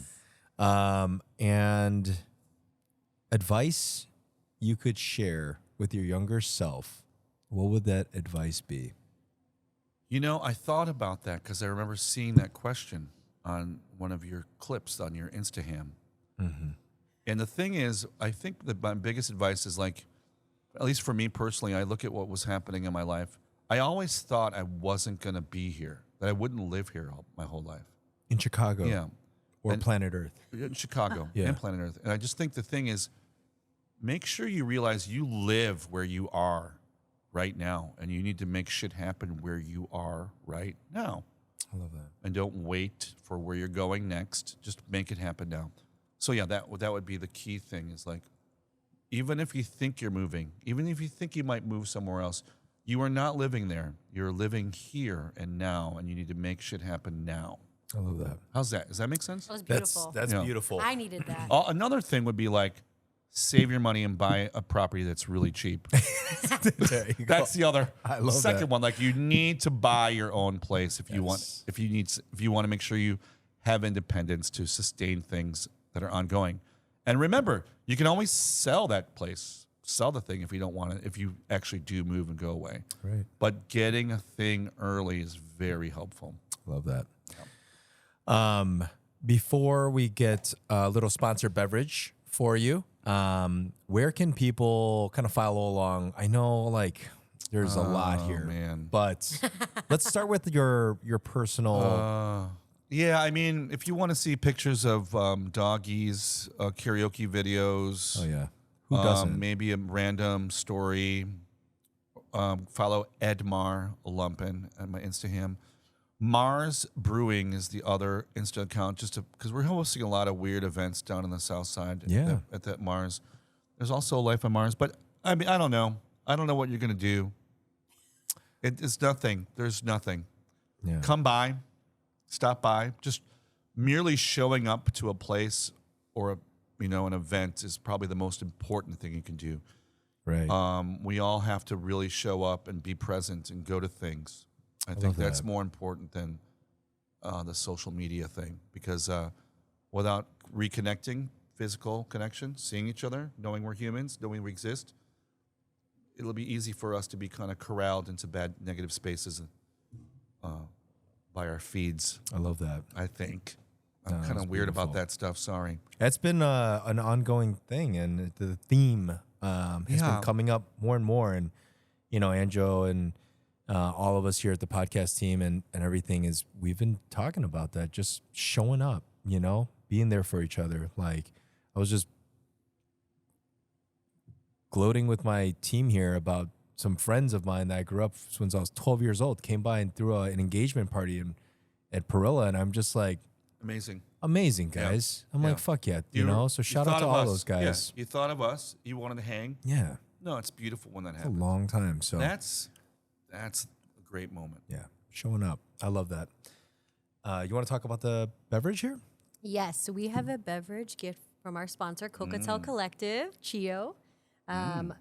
S2: And advice you could share with your younger self, what would that advice be?
S3: I thought about that because I remember seeing that question on one of your clips on your Instagram.
S2: Mm-hmm.
S3: And the thing is, I think that my biggest advice is like, at least for me personally, I look at what was happening in my life. I always thought I wasn't going to be here, that I wouldn't live here my whole life.
S2: In Chicago.
S3: Yeah.
S2: Or
S3: And-
S2: planet Earth.
S3: In Chicago
S2: Yeah.
S3: and planet Earth. And I just think the thing is, make sure you realize you live where you are right now, and you need to make shit happen where you are right now.
S2: I love that.
S3: And don't wait for where you're going next. Just make it happen now. So yeah, that would be the key thing is like, even if you think you're moving, even if you think you might move somewhere else, you are not living there. You're living here and now, and you need to make shit happen now.
S2: I love that.
S3: How's that? Does that make sense?
S1: That was beautiful.
S2: That's
S3: Yeah.
S2: beautiful.
S1: I needed that.
S3: Another thing would be like, save your money and buy a property that's really cheap.
S2: There you go.
S3: That's the other
S2: I love
S3: second
S2: that.
S3: one. Like you need to buy your own place if you want. If you want to make sure you have independence to sustain things that are ongoing. And remember, you can always sell that place, sell the thing if you don't want it. If you actually do move and go away,
S2: Right.
S3: But getting a thing early is very helpful.
S2: Love that. Before we get a little sponsored beverage for you, where can people kind of follow along? I know like there's a lot here,
S3: man.
S2: but let's start with your personal.
S3: Yeah, I mean, if you want to see pictures of doggies, karaoke videos,
S2: Oh yeah, who doesn't?
S3: maybe a random story, follow Ed Marszewski at my Instagram. Marz Brewing is the other Insta account, just because we're hosting a lot of weird events down in the South Side.
S2: Yeah.
S3: At that Marz. There's also a Life on Mars, but I mean, I don't know. I don't know what you're gonna do. It's nothing. There's nothing.
S2: Yeah.
S3: Come by, stop by. Just merely showing up to a place or an event is probably the most important thing you can do.
S2: Right.
S3: We all have to really show up and be present and go to things. I think that's
S2: that.
S3: more important than the social media thing, because without reconnecting, physical connection, seeing each other, knowing we're humans, knowing we exist, it'll be easy for us to be kind of corralled into bad, negative spaces by our feeds,
S2: I love that.
S3: I think. I'm
S2: No,
S3: kind
S2: that's
S3: of weird about
S2: beautiful.
S3: that stuff. Sorry.
S2: That's been an ongoing thing, and the theme has
S3: Yeah.
S2: been coming up more and more. And Anjo and all of us here at the podcast team and everything we've been talking about that, just showing up, being there for each other. Like I was just gloating with my team here about some friends of mine that I grew up since I was 12 years old, came by and threw an engagement party at Perilla, and I'm just like, amazing guys. I'm like, fuck yeah, so shout out to all those guys.
S3: Yeah. You thought of us. You wanted to hang.
S2: Yeah.
S3: No, it's beautiful when that
S2: A
S3: happens.
S2: long time. So
S3: That's a great moment.
S2: yeah, showing up. I love that. You want to talk about the beverage here?
S1: Yes, so we have a beverage gift from our sponsor, Cocatel Collective, Chio.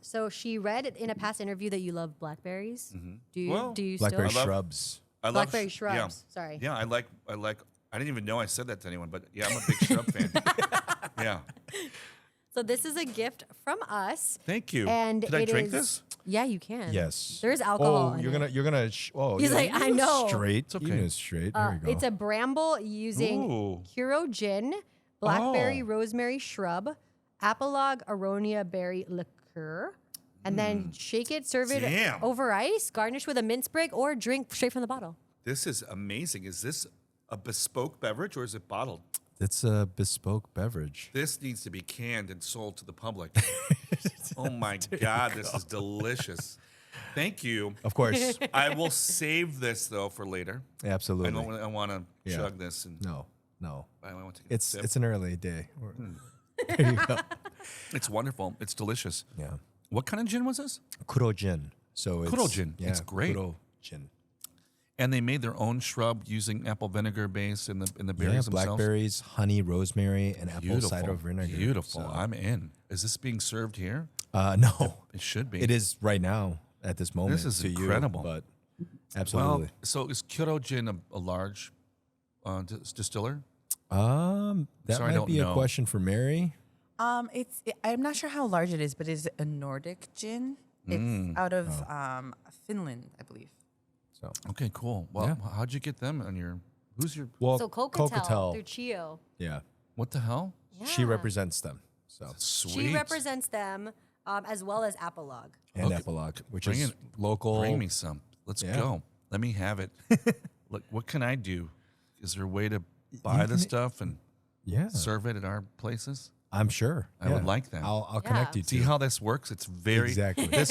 S1: So she read in a past interview that you love blackberries. Do you?
S3: Well,
S1: do you
S2: Blackberry
S1: still?
S2: shrubs.
S3: I love
S1: Blackberry shrubs.
S3: Yeah.
S1: Sorry.
S3: Yeah, I like. I didn't even know I said that to anyone, but yeah, I'm a big shrub fan. Yeah.
S1: So this is a gift from us.
S3: Thank you.
S1: And
S3: Can I
S1: it
S3: drink
S1: is-
S3: this?
S1: Yeah, you can.
S2: Yes.
S1: There's alcohol.
S2: Oh,
S1: in
S2: you're
S1: it.
S2: gonna. Oh,
S1: He's
S2: yeah,
S1: like,
S2: you
S1: I
S2: go
S1: know.
S2: Straight.
S3: It's okay.
S2: You go straight. There you go.
S1: It's a bramble using
S3: Ooh.
S1: Curo gin, blackberry
S3: Oh.
S1: rosemary shrub, apolog aronia berry liqueur, and then shake it, serve it
S3: Damn.
S1: over ice, garnish with a mint sprig, or drink straight from the bottle.
S3: This is amazing. Is this a bespoke beverage or is it bottled?
S2: It's a bespoke beverage.
S3: This needs to be canned and sold to the public. Oh my God, this is delicious. Thank you.
S2: Of course.
S3: I will save this though for later.
S2: Absolutely.
S3: I want to
S2: Yeah.
S3: chug this and
S2: No.
S3: I want to take a
S2: It's
S3: sip.
S2: it's an early day. There you go.
S3: It's wonderful. It's delicious.
S2: Yeah.
S3: What kind of gin was this?
S2: Kuro gin. So it's
S3: Kuro gin.
S2: Yeah,
S3: It's great.
S2: Kuro gin.
S3: And they made their own shrub using apple vinegar base in the
S2: Yeah,
S3: berries themselves.
S2: blackberries, honey, rosemary, and apple
S3: Beautiful.
S2: cider vinegar.
S3: Beautiful.
S2: So,
S3: I'm in. Is this being served here?
S2: no,
S3: It should be.
S2: it is right now at this moment.
S3: This is
S2: to
S3: incredible.
S2: You, but
S3: Well,
S2: absolutely.
S3: so is Kuro Gin a large distiller?
S2: That
S3: sorry, I
S2: might
S3: don't
S2: be a
S3: know.
S2: question for Mary.
S4: I'm not sure how large it is, but it's a Nordic gin. It's out of Finland, I believe.
S2: So
S3: Okay, cool. Well,
S2: Yeah.
S3: how'd you get them on your? Who's your?
S2: well,
S1: So Cocatel through Chio.
S2: Yeah,
S3: What the hell?
S2: she
S1: Yeah.
S2: represents them. So
S3: Sweet.
S1: She represents them as well as apolog.
S2: and
S3: Okay.
S2: Epilogue, which
S3: Bring
S2: is
S3: it-
S2: local.
S3: Bring me some. Let's
S2: Yeah.
S3: go. Let me have it. Look, what can I do? Is there a way to buy the stuff and
S2: Yeah,
S3: serve it at our places?
S2: I'm sure.
S3: I would like that.
S2: I'll
S1: Yeah.
S2: connect you to.
S3: See how this works? It's very
S2: Exactly.
S3: This